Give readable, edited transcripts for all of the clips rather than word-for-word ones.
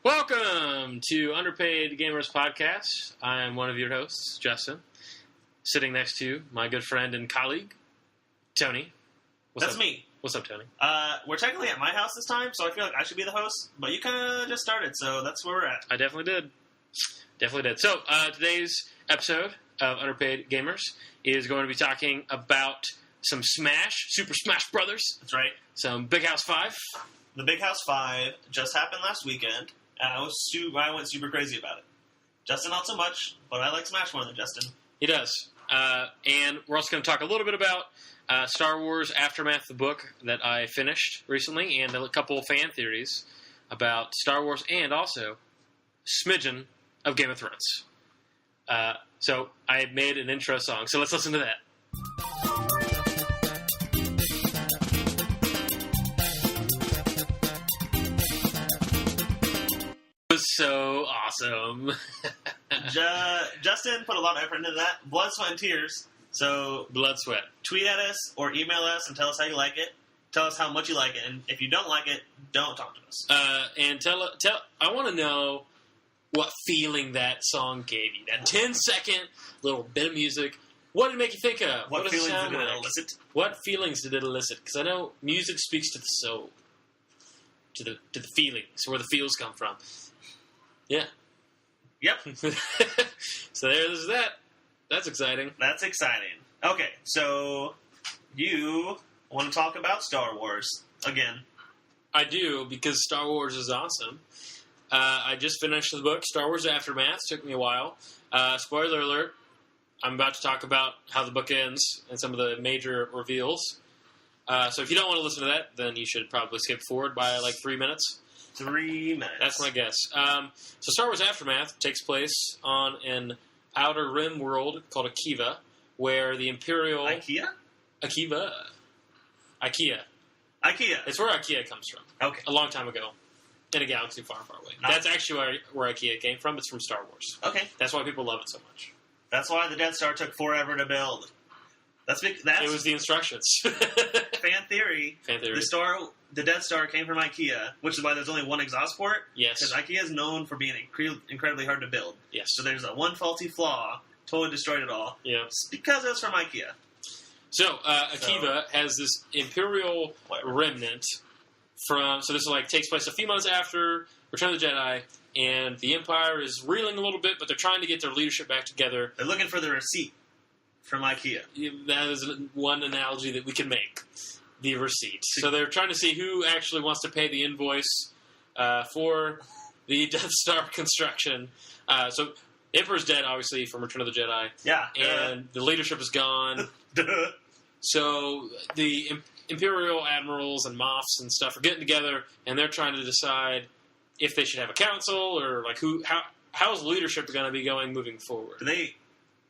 Welcome to Underpaid Gamers Podcast. I am one of your hosts, Justin. Sitting next to my good friend and colleague, Tony. That's me. What's up, Tony? We're technically at my house this time, so I feel like I should be the host, but you kind of just started, so that's where we're at. I definitely did. So, today's episode of Underpaid Gamers is going to be talking about some Super Smash Brothers. That's right. Some Big House 5. The Big House 5 just happened last weekend, and I went super crazy about it. Justin, not so much, but I like Smash more than Justin. He does. And we're also going to talk a little bit about Star Wars Aftermath, the book that I finished recently, and a couple of fan theories about Star Wars and also smidgen of Game of Thrones. So I made an intro song, so let's listen to that. It was so awesome. Justin put a lot of effort into that. Blood, sweat, and tears. So Blood, sweat. Tweet at us or email us and tell us how you like it. Tell us how much you like it. And if you don't like it, don't talk to us. And tell. I want to know what feeling that song gave you. That 10-second little bit of music. What did it make you think of? What feelings did it like? elicit? What feelings did it elicit? Because I know music speaks to the soul, to the feelings, where the feels come from. Yeah. Yep. So there's that. That's exciting. That's exciting. Okay, so you want to talk about Star Wars again. I do, because Star Wars is awesome. I just finished the book, Star Wars Aftermath. Took me a while. Spoiler alert, I'm about to talk about how the book ends and some of the major reveals. So if you don't want to listen to that, then you should probably skip forward by like 3 minutes. 3 minutes. That's my guess. So Star Wars Aftermath takes place on an outer rim world called Akiva, where the Imperial... IKEA? IKEA. It's where IKEA comes from. Okay. A long time ago. In a galaxy far, far away. That's actually where IKEA came from. It's from Star Wars. Okay. That's why people love it so much. That's why the Death Star took forever to build. It was the instructions. Fan theory. The Death Star came from IKEA, which is why there's only one exhaust port. Yes. Because IKEA is known for being incredibly hard to build. Yes. So there's a one faulty flaw, totally destroyed it all. Yeah. It's because it was from IKEA. So, Akiva has this Imperial remnant from... So this takes place a few months after Return of the Jedi, and the Empire is reeling a little bit, but they're trying to get their leadership back together. They're looking for the receipt from IKEA. That is one analogy that we can make. The receipt. So they're trying to see who actually wants to pay the invoice for the Death Star construction. So Emperor's dead, obviously, from Return of the Jedi. Yeah. And the leadership is gone. So the Imperial admirals and Moffs and stuff are getting together, and they're trying to decide if they should have a council or how is leadership going to be going moving forward. Do they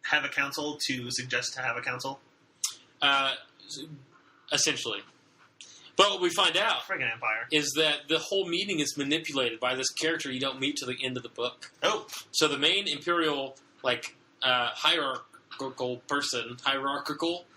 have a council to suggest to have a council? Essentially. But what we find out Friggin' Empire. is that the whole meeting is manipulated by this character you don't meet till the end of the book. Oh. So the main Imperial, hierarchical person,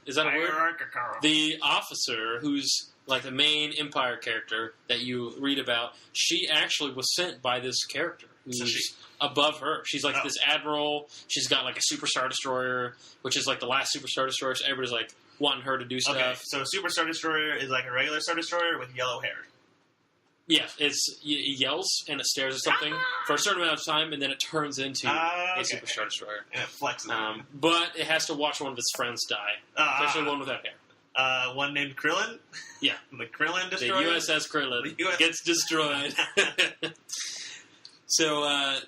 is that a word? Hierarchical. The officer who's the main Empire character that you read about, she actually was sent by this character who's above her. She's this admiral. She's got a Super Star Destroyer, which is the last Super Star Destroyer, so everybody's wanting her to do stuff. Okay, so Super Star Destroyer is a regular Star Destroyer with yellow hair. Yeah, it yells and it stares at something for a certain amount of time, and then it turns into a Super Star Destroyer. And it flexes. But it has to watch one of its friends die, especially one without hair. One named Krillin? Yeah. The Krillin Destroyer? The USS Krillin gets destroyed. So,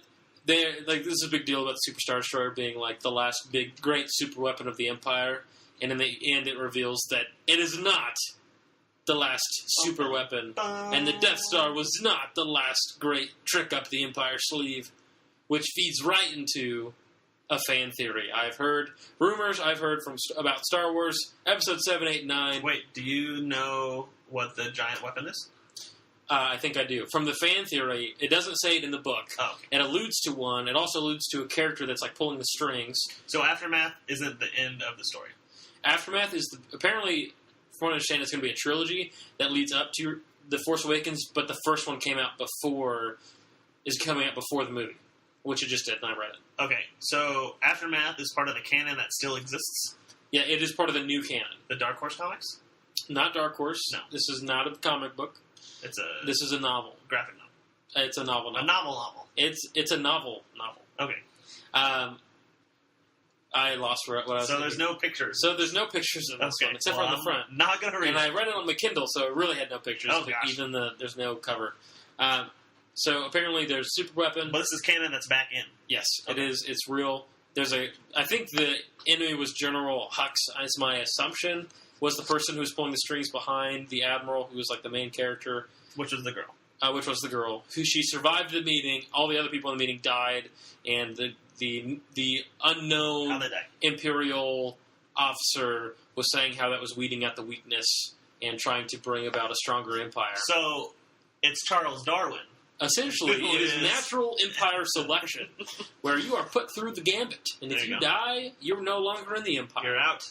this is a big deal about the Super Star Destroyer being the last big, great super weapon of the Empire. And in the end, it reveals that it is not the last super weapon. And the Death Star was not the last great trick up the Empire's sleeve, which feeds right into a fan theory. I've heard rumors about Star Wars Episode 7, 8, 9. Wait, do you know what the giant weapon is? I think I do. From the fan theory, it doesn't say it in the book. Oh, okay. It alludes to one. It also alludes to a character that's pulling the strings. So Aftermath isn't the end of the story. Aftermath is apparently, from what I understand, it's going to be a trilogy that leads up to The Force Awakens, but the first one came out before is coming out before the movie, which it just did, and I read it. Okay, so Aftermath is part of the canon that still exists? Yeah, it is part of the new canon. The Dark Horse comics? Not Dark Horse. No. This is not a comic book. This is a novel. Graphic novel. It's a novel. A novel. It's a novel. Okay. I lost what I was So thinking. the's no pictures. So there's no pictures of this one, except for on the front. I'm not going to read And it. I read it on my Kindle, so it really had no pictures. Oh, gosh. Even there's no cover. So apparently there's super weapon. But this is canon that's back in. Yes, Okay. it is. It's real. I think the enemy was General Hux, is my assumption, was the person who was pulling the strings behind the Admiral, who was like the main character. Which was the girl. Which was the girl. Who she survived the meeting. All the other people in the meeting died, and the unknown How they die. Imperial officer was saying how that was weeding out the weakness and trying to bring about a stronger empire. So, it's Charles Darwin. Essentially, Who it is is- natural empire selection, where you are put through the gambit, and if There you you go. die, you're no longer in the empire. You're out.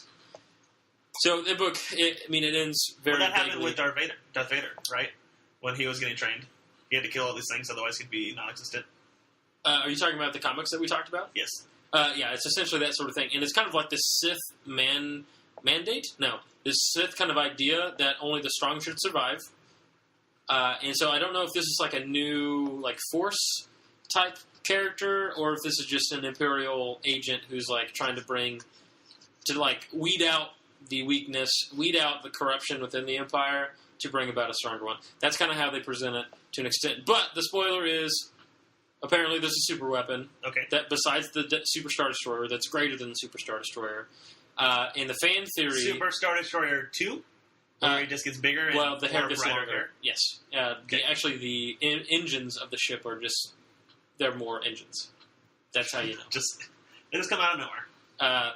So the book, it ends very. Well, that happened vaguely. with Darth Vader, right? When he was getting trained. He had to kill all these things, otherwise he'd be non-existent. Are you talking about the comics that we talked about? Yes. Yeah, it's essentially that sort of thing, and it's kind of like this Sith mandate. No, this Sith kind of idea that only the strong should survive. And so I don't know if this is like a new like Force type character, or if this is just an Imperial agent who's like trying to like weed out the weakness, weed out the corruption within the Empire to bring about a stronger one. That's kind of how they present it to an extent. But the spoiler is, apparently there's a super weapon Okay. that besides the Super Star Destroyer that's greater than the Super Star Destroyer. In the fan theory, Super Star Destroyer 2? Where he just gets bigger and well, the hair more gets brighter longer. hair? Yes. Okay. Actually, the engines of the ship are they're more engines. That's how you know. They just come out of nowhere.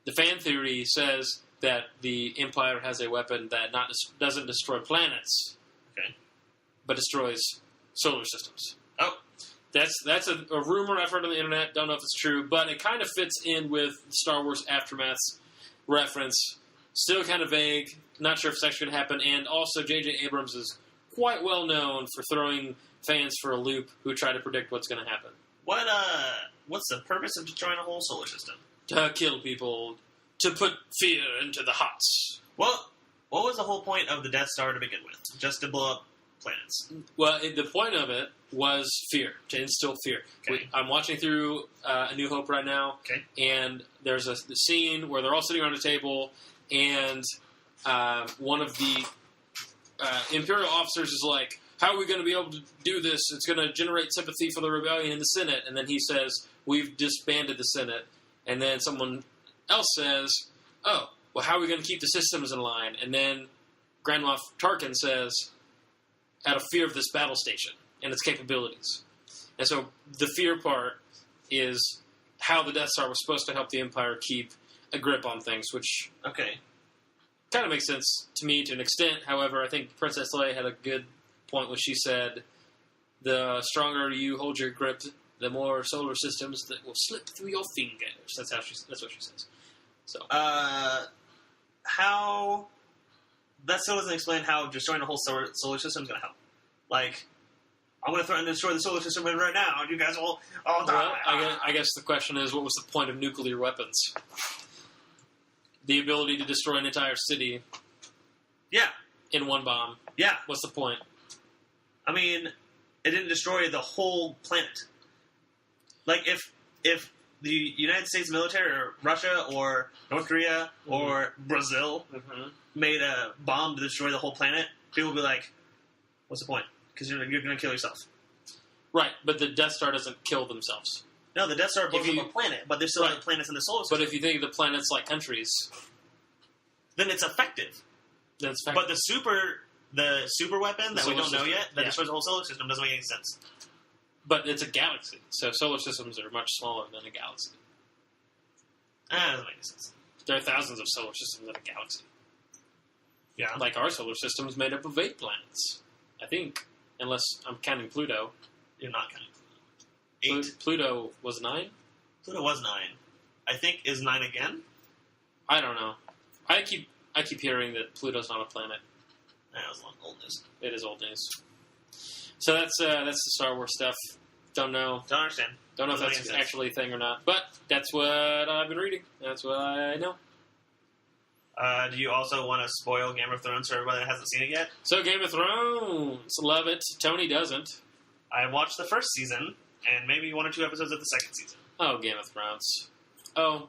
The fan theory says that the Empire has a weapon that doesn't destroy planets, Okay. but destroys solar systems. Oh. That's a rumor I've heard on the internet. Don't know if it's true, but it kind of fits in with Star Wars Aftermath's reference. Still kind of vague. Not sure if it's actually going to happen. And also, J.J. Abrams is quite well known for throwing fans for a loop who try to predict what's going to happen. What's the purpose of destroying a whole solar system? To kill people, to put fear into the hearts. Well, what was the whole point of the Death Star to begin with? Just to blow up planets. Well, the point of it was fear, to instill fear. Okay. I'm watching through A New Hope right now, Okay. and there's the scene where they're all sitting around a table, and one of the Imperial officers is like, how are we going to be able to do this? It's going to generate sympathy for the rebellion in the Senate. And then he says, we've disbanded the Senate. And then someone else says, oh, well, how are we going to keep the systems in line? And then Grand Moff Tarkin says, out of fear of this battle station and its capabilities. And so the fear part is how the Death Star was supposed to help the Empire keep a grip on things, which Okay. kind of makes sense to me to an extent. However, I think Princess Leia had a good point when she said, the stronger you hold your grip, the more solar systems that will slip through your fingers. That's what she says. So How... That still doesn't explain how destroying the whole solar system is going to help. Like, I'm going to threaten to destroy the solar system right now, and you guys all die. well, I guess the question is, what was the point of nuclear weapons? The ability to destroy an entire city Yeah. in one bomb. Yeah. What's the point? I mean, it didn't destroy the whole planet. Like, if the United States military, or Russia, or North Korea, or Brazil made a bomb to destroy the whole planet, people would be like, what's the point? Because you're going to kill yourself. Right, but the Death Star doesn't kill themselves. No, the Death Star blows If you- up a planet, but there's still Right. other planets in the solar system. But if you think of the planets like countries, Then it's effective. then it's fact. But the super weapon that we solar don't know system, yet, that yeah. destroys the whole solar system, doesn't make any sense. But it's a galaxy, so solar systems are much smaller than a galaxy. That doesn't make any sense. There are thousands of solar systems in a galaxy. Yeah. Like our solar system is made up of 8 planets, I think, unless I'm counting Pluto. You're not counting. 8. Pluto was 9? Pluto was 9. I think is 9 again. I don't know. I keep hearing that Pluto's not a planet. That was old news. It is old news. So that's the Star Wars stuff. Don't know. Don't understand. Don't know if that's actually a thing or not. But that's what I've been reading. That's what I know. Do you also want to spoil Game of Thrones for everybody that hasn't seen it yet? So Game of Thrones, love it. Tony doesn't. I watched the first season and maybe 1 or 2 episodes of the second season. Oh, Game of Thrones. Oh,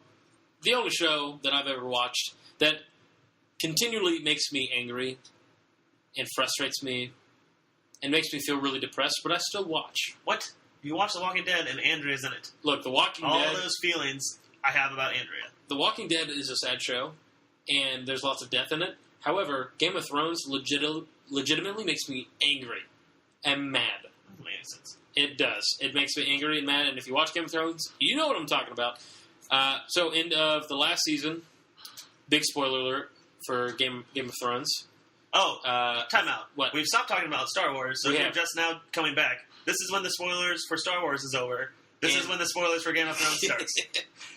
the only show that I've ever watched that continually makes me angry and frustrates me and makes me feel really depressed, but I still watch. What? You watch The Walking Dead and Andrea's in it. Look, The Walking All Dead... All those feelings I have about Andrea. The Walking Dead is a sad show, and there's lots of death in it. However, Game of Thrones legitimately makes me angry and mad. That makes sense. It does. It makes me angry and mad, and if you watch Game of Thrones, you know what I'm talking about. So, end of the last season, big spoiler alert for Game of Thrones. Oh, time out. What? We've stopped talking about Star Wars, so you're just now coming back. This is when the spoilers for Star Wars is over. This is when the spoilers for Game of Thrones starts.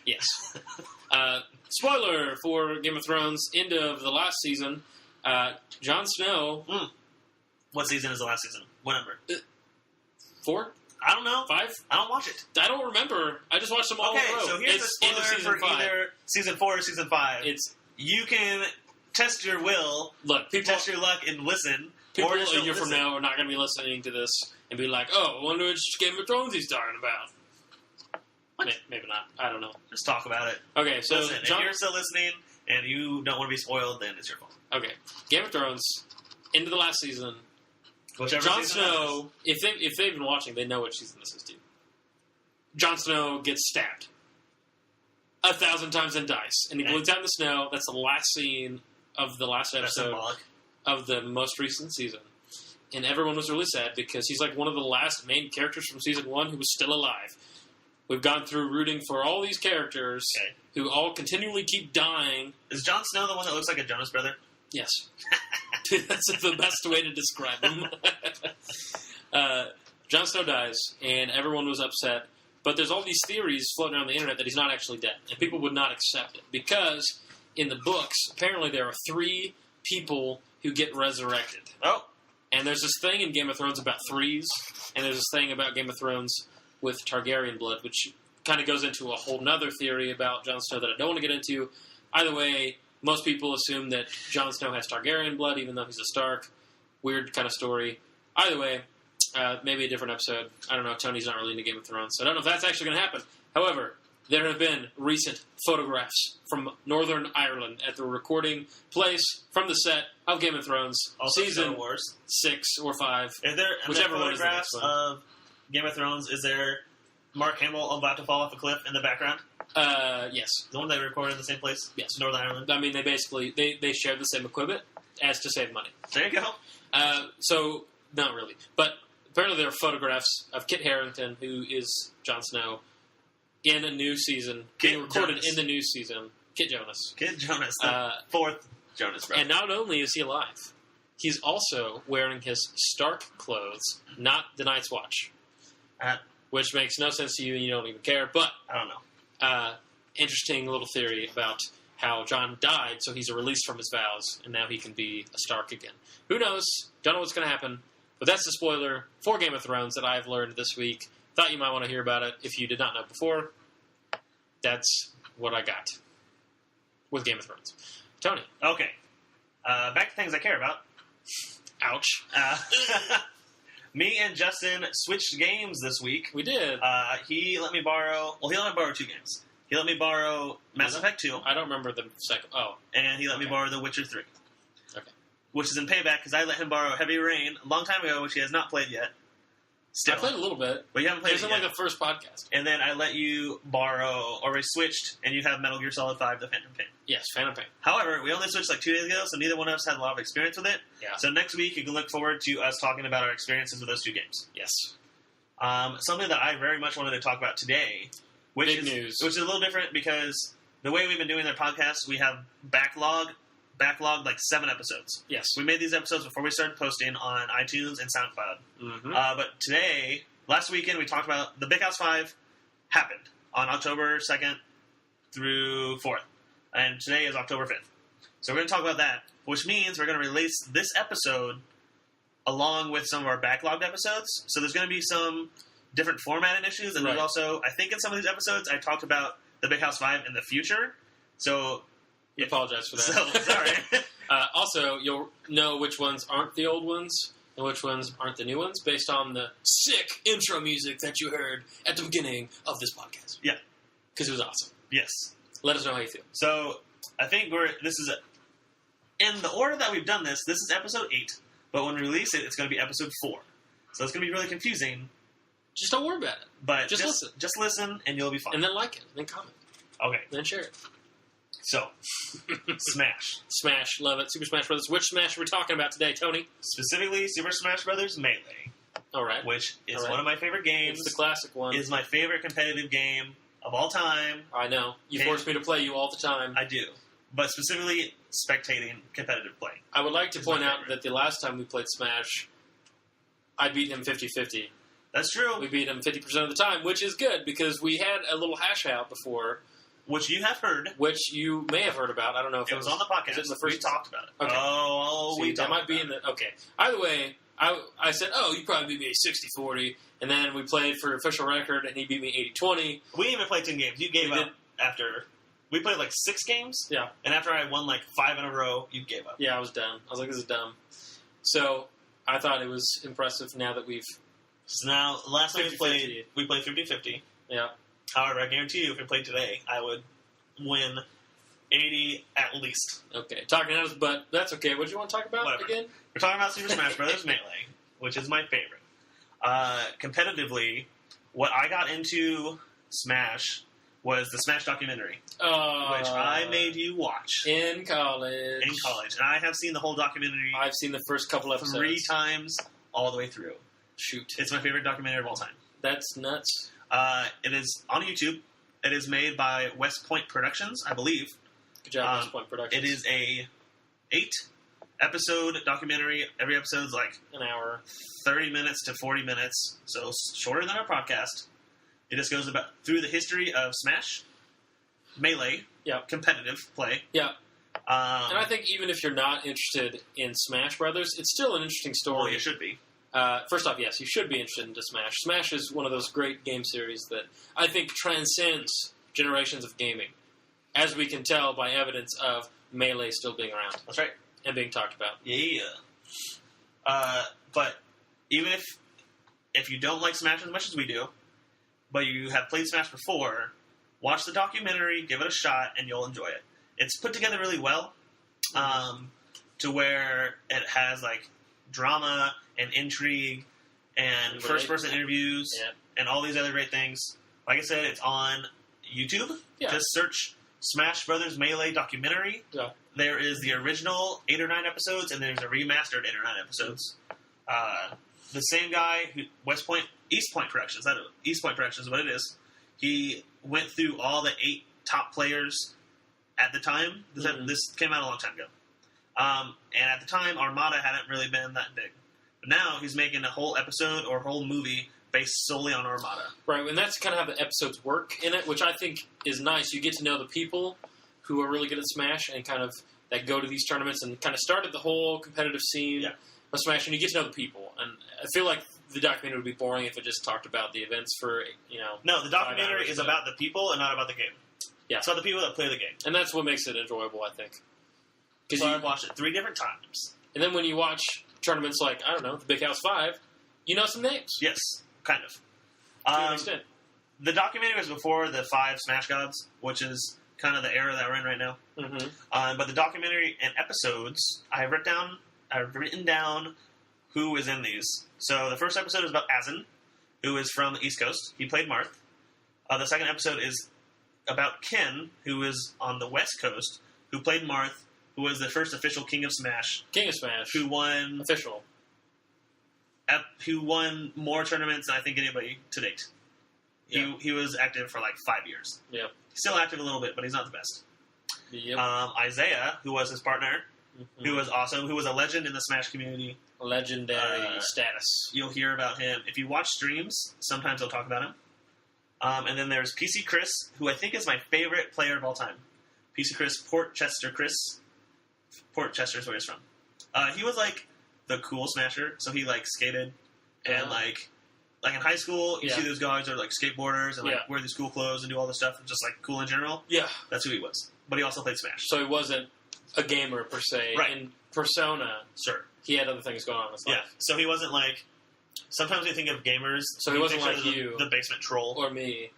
Yes. Spoiler for Game of Thrones, end of the last season, Jon Snow... What season is the last season? What number? 4? I don't know. 5? I don't watch it. I don't remember. I just watched them all in a row. Okay, so here's the spoiler for either Season 4 or Season 5. You can test your will, test your luck, and listen. People a year from now are not going to be listening to this and be like, oh, I wonder which Game of Thrones he's talking about. What? Maybe not. I don't know. Just talk about it. Okay, so... Listen, if you're still listening and you don't want to be spoiled, then it's your fault. Okay. Game of Thrones, into the last season... Whichever Jon Snow, if they've been watching, they know what season this is, too. Jon Snow gets stabbed 1,000 times and dies, and he bleeds out in the snow. That's the last scene of the last episode of the most recent season, and everyone was really sad because he's like one of the last main characters from season 1 who was still alive. We've gone through rooting for all these characters who all continually keep dying. Is Jon Snow the one that looks like a Jonas brother? Yes. That's the best way to describe him. Jon Snow dies, and everyone was upset. But there's all these theories floating around the internet that he's not actually dead. And people would not accept it. Because in the books, apparently there are 3 people who get resurrected. Oh. And there's this thing in Game of Thrones about 3s. And there's this thing about Game of Thrones with Targaryen blood, which kind of goes into a whole nother theory about Jon Snow that I don't want to get into. Either way... Most people assume that Jon Snow has Targaryen blood, even though he's a Stark. Weird kind of story. Either way, maybe a different episode. I don't know. Tony's not really into Game of Thrones, so I don't know if that's actually going to happen. However, there have been recent photographs from Northern Ireland at the recording place from the set of Game of Thrones, also season Star Wars. 6 or 5. Are there whichever one is the photographs next one. of Game of Thrones? Is there Mark Hamill about to fall off a cliff in the background? Yes. The one they recorded in the same place? Yes. Northern Ireland? I mean, they basically, they share the same equipment as to save money. There you go. So, not really. But apparently there are photographs of Kit Harington, who is Jon Snow, in a new season. Being recorded in the new season. Kit Jonas. Kit Jonas, the 4th Jonas brother. And not only is he alive, he's also wearing his Stark clothes, not the Night's Watch. Which makes no sense to you and you don't even care, but... I don't know. Interesting little theory about how Jon died, so he's released from his vows, and now he can be a Stark again. Who knows? Don't know what's going to happen. But that's the spoiler for Game of Thrones that I've learned this week. Thought you might want to hear about it if you did not know before. That's what I got with Game of Thrones. Tony. Okay. Back to things I care about. Ouch. Me and Justin switched games this week. We did. He let me borrow... Well, he let me borrow 2 games. He let me borrow Mass Effect 2. I don't remember the second... Oh. And he let me borrow The Witcher 3. Okay. Which is in payback, because I let him borrow Heavy Rain a long time ago, which he has not played yet. Still. I played a little bit. But you haven't played it yet. It was in the first podcast. And then I let you borrow... Or we switched, and you have Metal Gear Solid 5, The Phantom Pain. Yes, Phantom Pain. However, we only switched 2 days ago, so neither one of us had a lot of experience with it. Yeah. So next week, you can look forward to us talking about our experiences with those 2 games. Yes. Something that I very much wanted to talk about today, which is a little different because the way we've been doing our podcast, we have backlogged like 7 episodes. Yes. We made these episodes before we started posting on iTunes and SoundCloud. Mm-hmm. But today, last weekend, we talked about the Big House 5 happened on October 2nd through 4th. And today is October 5th. So we're going to talk about that, which means we're going to release this episode along with some of our backlogged episodes. So there's going to be some different formatting issues, and Right. there's also, I think in some of these episodes, I talked about the Big House 5 in the future. So, We apologize for that. so sorry. Also, you'll know which ones aren't the old ones and which ones aren't the new ones based on the sick intro music that you heard at the beginning of this podcast. Yeah. Because it was awesome. Yes. Let us know how you feel. So I think in the order that we've done this is episode 8, but when we release it, it's going to be episode 4. So it's going to be really confusing, Just don't worry about it. but Just listen. Just listen, and you'll be fine. And then like it. And then comment. Okay. And then share it. So, Smash. Smash. Love it. Super Smash Brothers. Which Smash are we talking about today, Tony? Specifically, Super Smash Brothers Melee, All right. which is All right. one of my favorite games. It's the classic one. Is my favorite competitive game of all time. I know. You And- force me to play you all the time. I do. But specifically, spectating competitive play. I would like to It's my point out favorite. that the last time we played Smash, I beat him 50-50. That's true. We beat him 50% of the time, which is good because we had a little hash out before, Which you have heard. which you may have heard about. I don't know if It was on the podcast. Is it in the We first? talked about it. Okay. Oh, See, we that talked might be about in the... Okay. Either way, I said, oh, you probably beat me 60-40, and then we played for official record, and he beat me 80-20. it. We didn't even play 10 games. You gave We up did. after... We played like 6 games. Yeah. And after I won like 5 in a row, you gave up. Yeah, I was done. I was like, this is dumb. So, I thought it was impressive now that we've... So now, last time 50-50. we played 50-50. Yeah. However, I guarantee you, if we played today, I would win 80 at least. Okay. Talking out of his butt. That's okay. What do you want to talk about Whatever. again? We're talking about Super Smash Bros. Melee, which is my favorite. Competitively, what I got into Smash was the Smash documentary, which I made you watch in college. in college. And I have seen the whole documentary I've seen the first couple episodes. 3 times all the way through. Shoot. It's my favorite documentary of all time. That's nuts. It is on YouTube. It is made by West Point Productions, I believe. Good job, West Point Productions. It is a 8-episode documentary. Every episode's like an hour. 30 minutes to 40 minutes, so shorter than our podcast. It just goes about through the history of Smash, Melee, Yep. competitive play. Yeah. And I Um, think even if you're not interested in Smash Brothers, it's still an interesting well, story. you should be. First off, yes, you should be interested in Smash. Smash is one of those great game series that I think transcends generations of gaming, as we can tell by evidence of Melee still being around That's right. and being talked about. Yeah. But even if you don't like Smash as much as we do, but you have played Smash before, watch the documentary, give it a shot, and you'll enjoy it. It's put together really well, to where it has like drama and intrigue and And first-person interviews Yeah. and all these other great things. Like I said, it's on YouTube. Yeah. Just search Smash Brothers Melee documentary. Yeah. There is the original 8 or 9 episodes, and there's a remastered 8 or 9 episodes. The same guy, East Point Productions is what it is. He went through all the 8 top players at the time. This came out a long time ago. And at the time, Armada hadn't really been that big. But now he's making a whole episode or whole movie based solely on Armada. Right, and that's kind of how the episodes work in it, which I think is nice. You get to know the people who are really good at Smash and kind of that go to these tournaments and kind of started the whole competitive scene Yeah. of Smash, and you get to know the people. And I feel like the documentary would be boring if it just talked about the events for, No, the documentary 5 hours, is but- about the people and not about the game. Yeah. It's about the people that play the game. and that's what makes it enjoyable, I think. So I've watched it 3 different times. And then when you watch tournaments like, I don't know, the Big House 5, you know some names Yes, kind of. to an extent. The documentary was before the 5 Smash Gods, which is kind of the era that we're in right now. Mm-hmm. But the documentary and episodes, I've written down who is in these. So the first episode is about Azen, who is from the East Coast. He played Marth. The second episode is about Ken, who is on the West Coast, who played Marth, who was the first official King of Smash, King of Smash. who won Official. more tournaments than I think anybody to date. Yeah. He was active for like 5 years. Yeah. He's still active a little bit, but he's not the best. Yep. Isaiah, who was his partner, Mhm. who was awesome, who was a legend in the Smash community. Legendary status. You'll hear about him. If you watch streams, sometimes they'll talk about him. And then there's PC Chris, who I think is my favorite player of all time. PC Chris, Port Chester is where he's from. He was like the cool Smasher. So he like skated and like in high school, you see those guys that are like skateboarders and like wear these cool clothes and do all this stuff and just like cool in general. Yeah, that's who he was. But he also played Smash. So he wasn't a gamer per se. Right. In Persona, sure, he had other things going on in his life. Yeah, so he wasn't like. Sometimes we think of gamers. So he wasn't like the basement troll or me.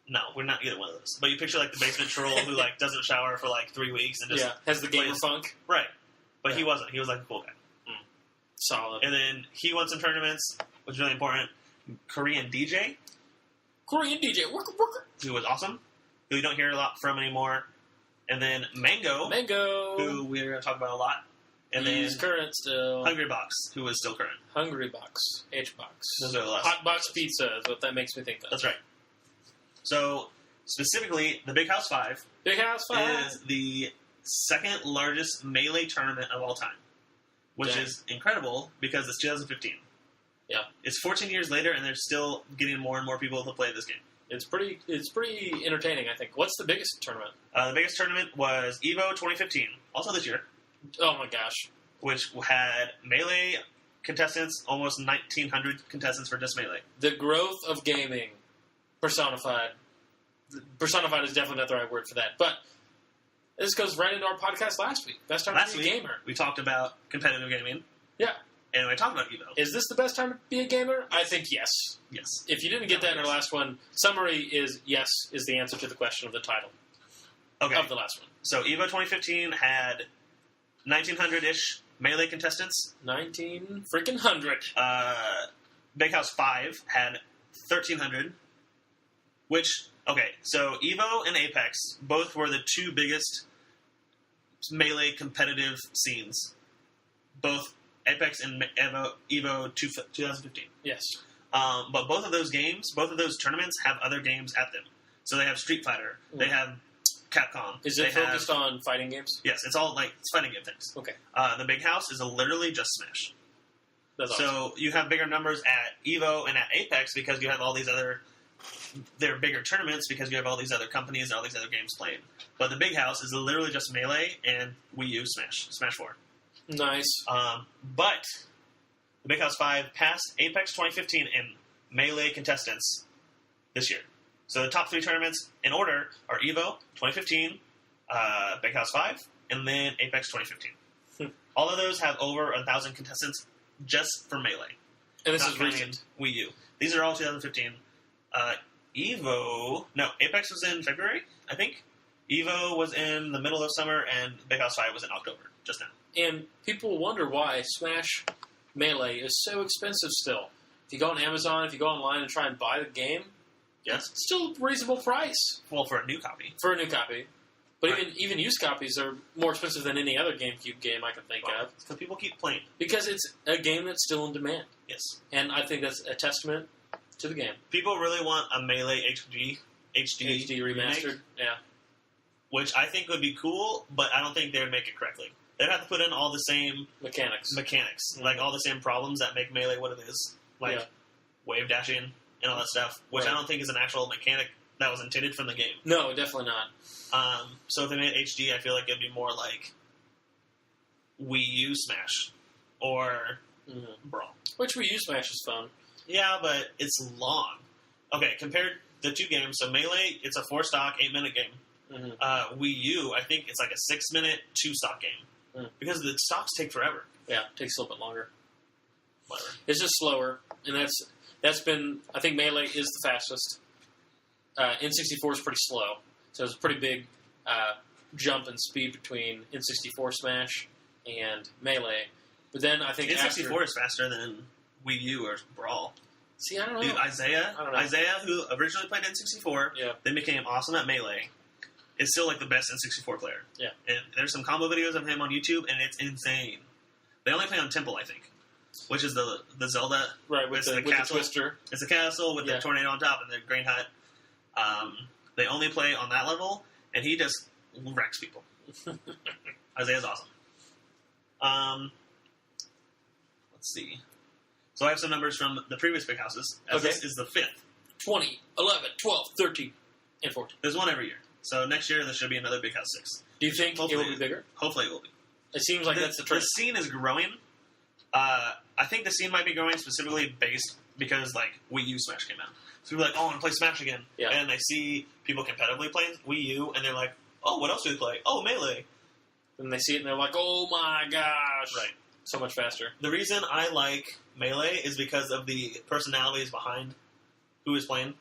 No, we're not either one of those. But you picture like the basement troll who like doesn't shower for like 3 weeks and just has the gamer funk. Right, but he wasn't. He was like a cool guy. Solid. And then he won some tournaments, which is really important. Korean DJ, who was awesome, who you don't hear a lot from anymore. And then Mango, who we're going to talk about a lot. And he's then current still. Hungry Box, who is still current. Hungry Box, H Box. Those are the last. Hot Box Pizza is what that makes me think of. That's right. So specifically, the Big House 5. Big House 5 is the second largest Melee tournament of all time, which is incredible because it's 2015. Yeah, it's 14 years later, and they're still getting more and more people to play this game. It's pretty entertaining, I think. What's the biggest tournament? The biggest tournament was EVO 2015, also this year. Oh my gosh! Which had Melee contestants, almost 1,900 contestants for just Melee. The growth of gaming personified. Personified is definitely not the right word for that, but this goes right into our podcast last week. Best time to be a gamer. We talked about competitive gaming. Yeah. And we talked about EVO. Is this the best time to be a gamer? I think yes. Yes. If you didn't get that in our last one, summary is yes is the answer to the question of the title. Okay. Of the last one. So EVO 2015 had 1,900-ish Melee contestants. 19 freaking hundred. Big House 5 had 1,300. Which, okay, so EVO and Apex both were the two biggest Melee competitive scenes. Both Apex and EVO 2015. Yes. But both of those games, both of those tournaments have other games at them. So they have Street Fighter. They have Capcom. Is it focused on fighting games? Yes, it's all like it's fighting game things. Okay. The Big House is literally just Smash. That's awesome. So you have bigger numbers at EVO and at Apex because you have all these other... They're bigger tournaments because you have all these other companies and all these other games playing. But the Big House is literally just Melee and Wii U Smash 4. Nice. But the Big House 5 passed Apex 2015 and Melee contestants this year. So the top three tournaments in order are EVO 2015, Big House 5, and then Apex 2015. All of those have over 1,000 contestants just for Melee. And this is recent. Wii U. These are all 2015. Apex was in February, I think. EVO was in the middle of summer, and Big House 5 was in October, just now. And people wonder why Smash Melee is so expensive still. If you go on Amazon, if you go online and try and buy the game, yes, it's still a reasonable price. Well, for a new copy. But even used copies are more expensive than any other GameCube game I can think of. Because people keep playing. Because it's a game that's still in demand. Yes. And I think that's a testament to the game. People really want a Melee HD remastered, remake, yeah. Which I think would be cool, but I don't think they would make it correctly. They'd have to put in all the same mechanics. Mm-hmm. Like all the same problems that make Melee what it is. Like wave dashing and all that stuff, which I don't think is an actual mechanic that was intended from the game. No, definitely not. So if they made it HD, I feel like it'd be more like Wii U Smash or Brawl. Which Wii U Smash is fun. Yeah, but it's long. Okay, compared the two games, so Melee, it's a 4-stock, 8-minute game. Mm-hmm. Wii U, I think it's like a 6-minute, 2-stock game. Because the stocks take forever. Yeah, it takes a little bit longer. Whatever. It's just slower, and that's been... I think Melee is the fastest. N64 is pretty slow, so it's a pretty big jump in speed between N64 Smash and Melee. But then I think N64 is faster than Wii U or Brawl. See, I don't know. Dude, Isaiah, who originally played N64, then became awesome at Melee, is still like the best N64 player. Yeah. And there's some combo videos of him on YouTube, and it's insane. They only play on Temple, I think, which is the Zelda. Right, with the castle. Twister. It's a castle with the tornado on top and the green hut. They only play on that level, and he just wrecks people. Isaiah's awesome. Let's see. So I have some numbers from the previous Big Houses. This is the 5th. 20, 11, 12, 13, and 14. There's one every year. So next year there should be another Big House 6. Do you think it will be bigger? Hopefully it will be. It seems like that's the trend. The scene is growing. I think the scene might be growing specifically based because like Wii U Smash came out. So people are like, oh, I want to play Smash again. Yeah. And they see people competitively playing Wii U, and they're like, oh, what else do we play? Oh, Melee. And they see it and they're like, oh my gosh. Right. So much faster. The reason I like Melee is because of the personalities behind who is playing.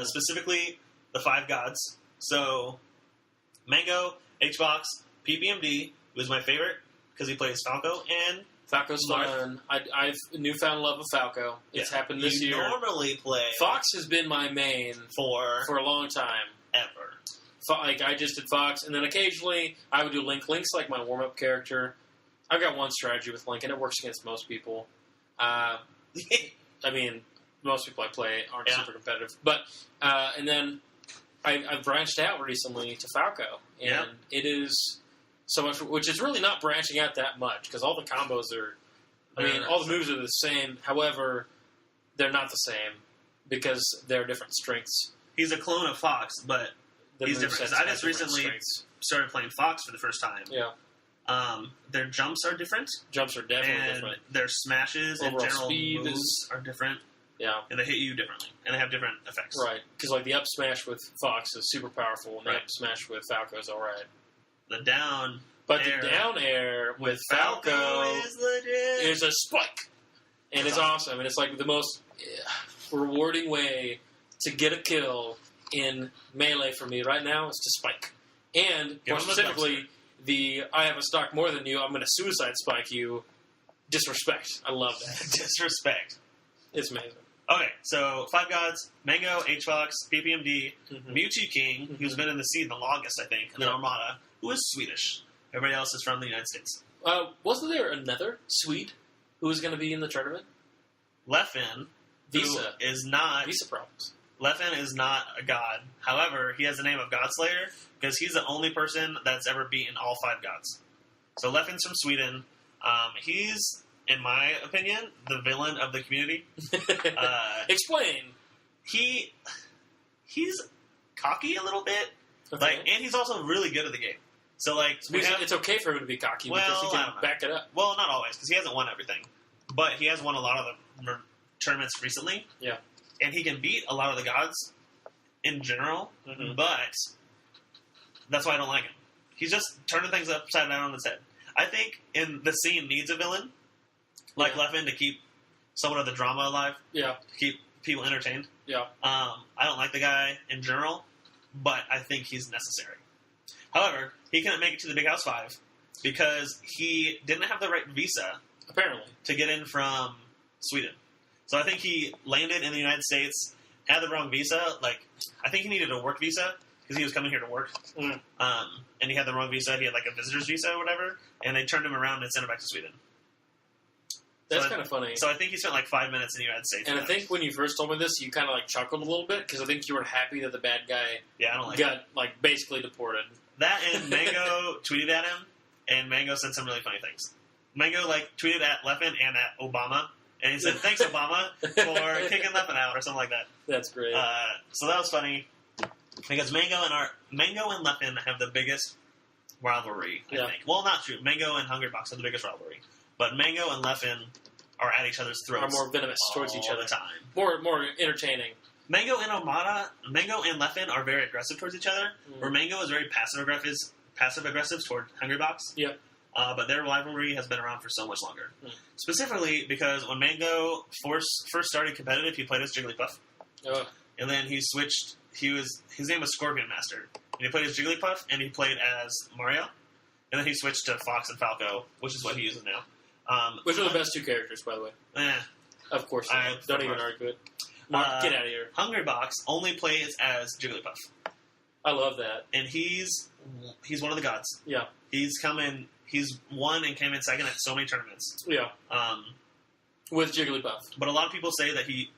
Specifically, the Five Gods. So, Mango, Hbox, PPMD, who is my favorite because he plays Falco, and Falco's fun. I've newfound love of Falco. It's happened this you year. normally play Fox has been my main for a long time. ever. Like, I just did Fox, and then occasionally I would do Link. Link's like my warm-up character. I've got one strategy with Link, and it works against most people. I mean, most people I play aren't super competitive. But, and then I've branched out recently to Falco, and it is so much, which is really not branching out that much, because all the combos are, all the moves are the same. However, they're not the same, because they're different strengths. He's a clone of Fox, but he's different. I just recently started playing Fox for the first time. Yeah. Their jumps are different. Jumps are definitely and different. Their smashes Overall and general speed moves are different. Yeah. And they hit you differently. And they have different effects. Right. Because, like, the up smash with Fox is super powerful, and the up smash with Falco is alright. The down But the down air with Falco is a spike. And it's awesome. And it's, like, the most rewarding way to get a kill in Melee for me right now is to spike. And, more specifically, I have a stock more than you, I'm going to suicide spike you. Disrespect. I love that. Disrespect. It's amazing. Okay, so Five Gods, Mango, Hbox, PPMD, Mewtwo King, who's been in the scene the longest, I think, and then Armada, who is Swedish. Everybody else is from the United States. Wasn't there another Swede who was going to be in the tournament? Leffen, Visa is not... Visa problems. Leffen is not a god. However, he has the name of Godslayer because he's the only person that's ever beaten all five gods. So Leffen's from Sweden. He's, in my opinion, the villain of the community. Explain. He's cocky a little bit, and he's also really good at the game. So it's okay for him to be cocky because he can back it up. Well, not always because he hasn't won everything, but he has won a lot of the tournaments recently. Yeah. And he can beat a lot of the gods in general, but that's why I don't like him. He's just turning things upside down on his head. I think the scene needs a villain like Leffen to keep somewhat of the drama alive. Yeah. To keep people entertained. Yeah. I don't like the guy in general, but I think he's necessary. However, he couldn't make it to the Big House 5 because he didn't have the right visa, apparently, to get in from Sweden. So I think he landed in the United States, had the wrong visa. I think he needed a work visa because he was coming here to work. And he had the wrong visa. He had a visitor's visa or whatever, and they turned him around and sent him back to Sweden. That's kind of funny. So I think he spent 5 minutes in the United States. And I think when you first told me this, you kind of chuckled a little bit because I think you were happy that the bad guy got basically deported. That and Mango tweeted at him, and Mango said some really funny things. Mango tweeted at Leffen and at Obama. And he said, "Thanks, Obama, for kicking Leffen out," or something like that. That's great. So that was funny because Mango and Leffen have the biggest rivalry. I think. Well, not true. Mango and Hungrybox have the biggest rivalry, but Mango and Leffen are at each other's throats. Are more venomous towards each other. All the time. More entertaining. Mango and Leffen are very aggressive towards each other. Where Mango is very passive aggressive toward Hungrybox. Yeah. But their rivalry has been around for so much longer. Specifically because when Mango first started competitive, he played as Jigglypuff. And then he switched. His name was Scorpion Master. And he played as Jigglypuff, and he played as Mario. And then he switched to Fox and Falco, which is what he uses now. Which are the best two characters, by the way. Of course. Don't even argue it. Mark, get out of here. Hungrybox only plays as Jigglypuff. I love that. And he's one of the gods. Yeah. He's won and came in second at so many tournaments. Yeah. With Jigglypuff. But a lot of people say that he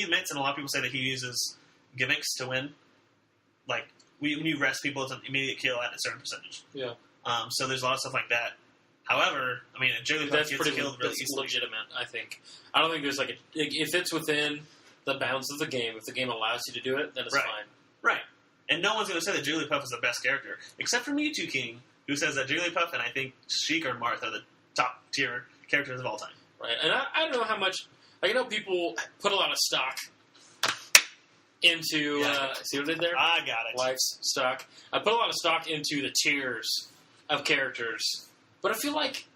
admits, and a lot of people say that he uses gimmicks to win. When you rest people, it's an immediate kill at a certain percentage. Yeah. So there's a lot of stuff like that. However, Jigglypuff gets killed really easily. Legitimate, I think. I don't think there's if it's within the bounds of the game, if the game allows you to do it, then it's fine. Right. And no one's going to say that Jigglypuff is the best character, except for Mewtwo King, who says that Jigglypuff and I think Sheik or Marth are the top tier characters of all time. Right, and I don't know how much. I know people put a lot of stock into. See what I did there? I got it. Life's stock. I put a lot of stock into the tiers of characters, but I feel like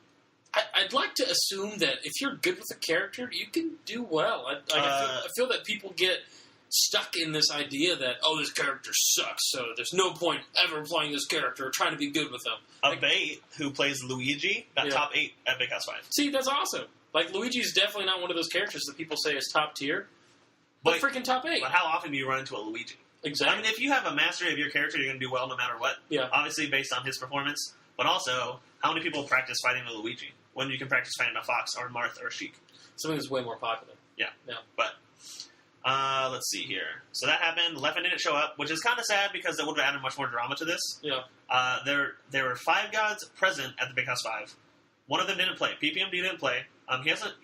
I'd like to assume that if you're good with a character, you can do well. I feel that people get stuck in this idea that, oh, this character sucks, so there's no point ever playing this character or trying to be good with them. Abate, who plays Luigi, got top 8 at Big House 5. See, that's awesome. Like, Luigi's definitely not one of those characters that people say is top tier, but freaking top 8. But how often do you run into a Luigi? Exactly. I mean, if you have a mastery of your character, you're going to do well no matter what. Yeah. Obviously, based on his performance, but also, how many people practice fighting a Luigi when you can practice fighting a Fox or Marth or Sheik? Something that's way more popular. Yeah. Yeah. But, let's see here. So that happened. Leffen didn't show up, which is kind of sad because it would have added much more drama to this. Yeah. There were 5 gods present at the Big House 5. One of them didn't play. PPMD didn't play. He hasn't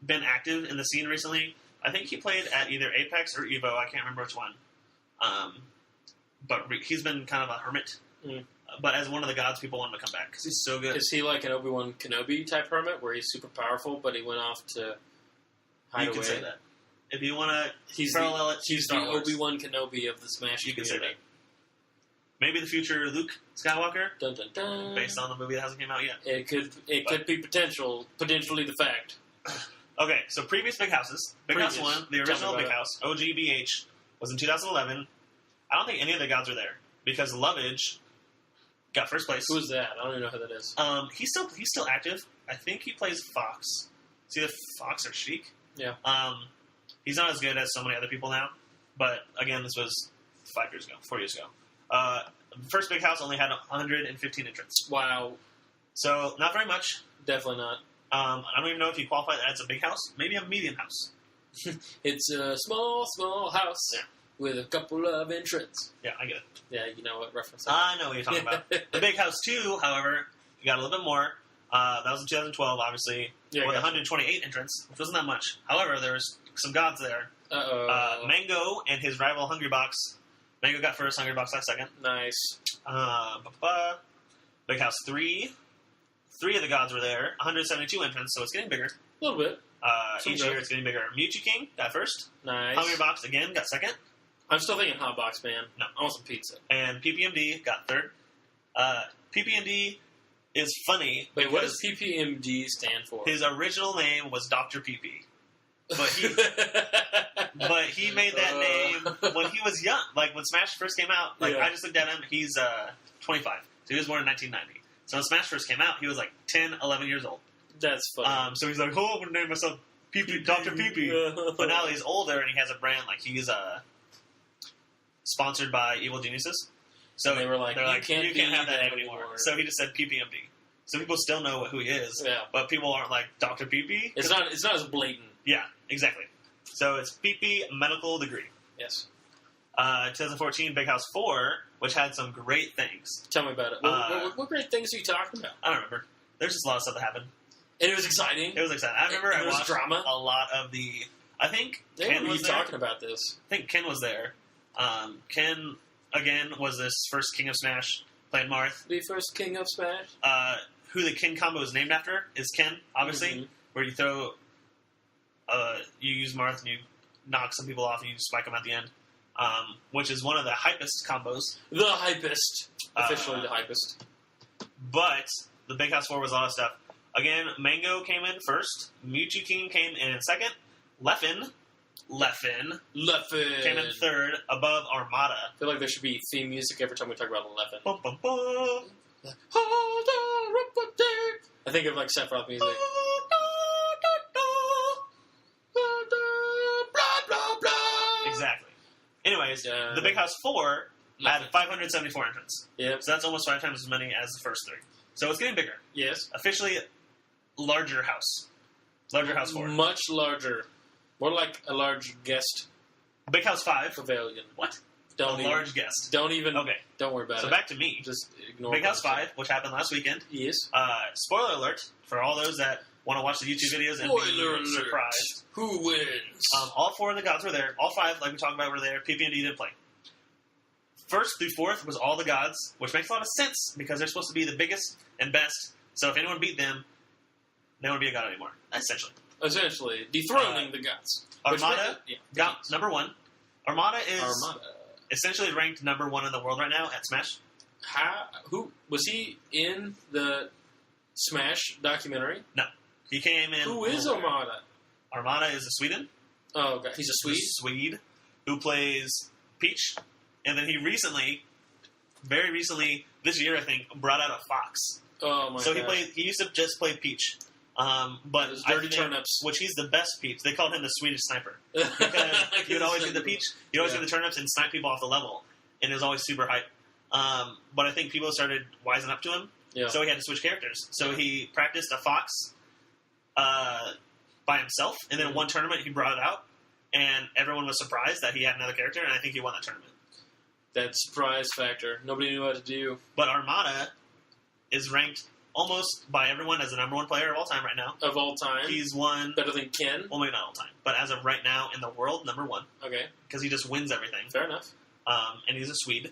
been active in the scene recently. I think he played at either Apex or Evo. I can't remember which one. But he's been kind of a hermit. Mm. But as one of the gods, people want him to come back because he's so good. Is he like an Obi-Wan Kenobi type hermit where he's super powerful, but he went off to hide You away? can say that. If you want to He's parallel it to He's Star the Wars. Obi-Wan Kenobi of the Smash You can say community. that. Maybe the future Luke Skywalker, Dun, dun, dun. based on the movie that hasn't came out yet. It could be potentially the fact. Okay, so previous Big Houses. Big House 1, the original about Big it. House, OGBH, was in 2011. I don't think any of the gods were there because Lovage got first place. Who is that? I don't even know who that is. He's still active. I think he plays Fox. It's either Fox or Sheik. Yeah. He's not as good as so many other people now. But again, this was 4 years ago. First Big House only had 115 entrants. Wow. So not very much. Definitely not. I don't even know if you qualify as a big house. Maybe a medium house. It's a small house with a couple of entrants. Yeah, I get it. Yeah, you know what reference. I know what you're talking about. The Big House 2, however, you got a little bit more. That was in 2012, obviously, with 128 entrants, which wasn't that much. However, there was some gods there. Mango and his rival Hungrybox. Mango got first, Hungrybox got second. Nice. Big House 3. 3 of the gods were there. 172 entrants, so it's getting bigger. A little bit. Each year it's getting bigger. Mewtwo King got first. Nice. Hungrybox again got second. I'm still thinking Hot Box, man. No. I want some pizza. And PPMD got third. PPMD is funny. Wait, what does PPMD stand for? His original name was Dr. PP. But he made that name when he was young. Like, when Smash first came out, I just looked at him. He's 25. So he was born in 1990. So when Smash first came out, he was like 10, 11 years old. That's funny. So he's like, oh, I'm going to name myself Dr. PP. But now he's older and he has a brand. Like, he's sponsored by Evil Geniuses. So and they were like, you can't have that name anymore. So he just said PPMD. So people still know who he is. Yeah. But people aren't like, Dr. PP? It's not as blatant. Yeah, exactly. So it's PP Medical Degree. Yes. 2014 Big House 4, which had some great things. Tell me about it. What great things are you talking about? I don't remember. There's just a lot of stuff that happened. And it was exciting. It was exciting. I remember I watched drama. a lot of the... I think Ken Ken was you there. talking about this. I think Ken was there. Ken, again, was this first King of Smash, playing Marth. The first King of Smash? Who the Ken combo is named after is Ken, obviously, Mm-hmm. where you throw... you use Marth and you knock some people off and you spike them at the end. Which is one of the hypest combos. The hypest. Officially the hypest. But the Big House 4 was a lot of stuff. Again, Mango came in first. Mewtwo King came in second. Leffen came in third, above Armada. I feel like there should be theme music every time we talk about Leffen. Bum, bum, bum. I think of like Sephiroth music. Exactly. Anyways, the Big House 4 had 574 entrants. Yep. So that's almost 5 times as many as the first 3. So it's getting bigger. Yes. Officially, larger house. Larger House 4. Much larger. More like a large guest Big House 5. pavilion. What? Don't a even, large guest. Don't even. Okay. Don't worry about it. So back to me. Just ignore Big House what I'm 5, which happened last weekend. saying. Yes. Spoiler alert for all those that want to watch the YouTube videos and Spoiler be alert. surprised. Who wins? All 4 of the gods were there. All 5, like we talked about, were there. PPMD didn't play. First through 4th was all the gods, which makes a lot of sense because they're supposed to be the biggest and best. So if anyone beat them, They don't want to be a god anymore, essentially. Essentially, dethroning the gods. Armada Which, got number 1. Armada is Armada. essentially ranked number 1 in the world right now at Smash. Who was he in the Smash documentary? No. He came in... Who is Armada? Armada is a Sweden. Oh, okay. He's a Swede? Swede who plays Peach. And then he very recently, this year I think, brought out a fox. Oh my god. He used to just play Peach. But Those dirty turnips. Which he's the best Peach. They called him the Swedish sniper. Because he would always get the Peach. He'd always get the turnips and snipe people off the level. And it was always super hype. But I think people started wising up to him. Yeah. So he had to switch characters. So he practiced a fox by himself. And then one tournament he brought it out. And everyone was surprised that he had another character. And I think he won that tournament. That surprise factor. Nobody knew what to do. But Armada is ranked almost by everyone as the number 1 player of all time right now. Of all time? He's won... Better than Ken? Well, maybe not all time. But as of right now, in the world, number 1. Okay. Because he just wins everything. Fair enough. And he's a Swede.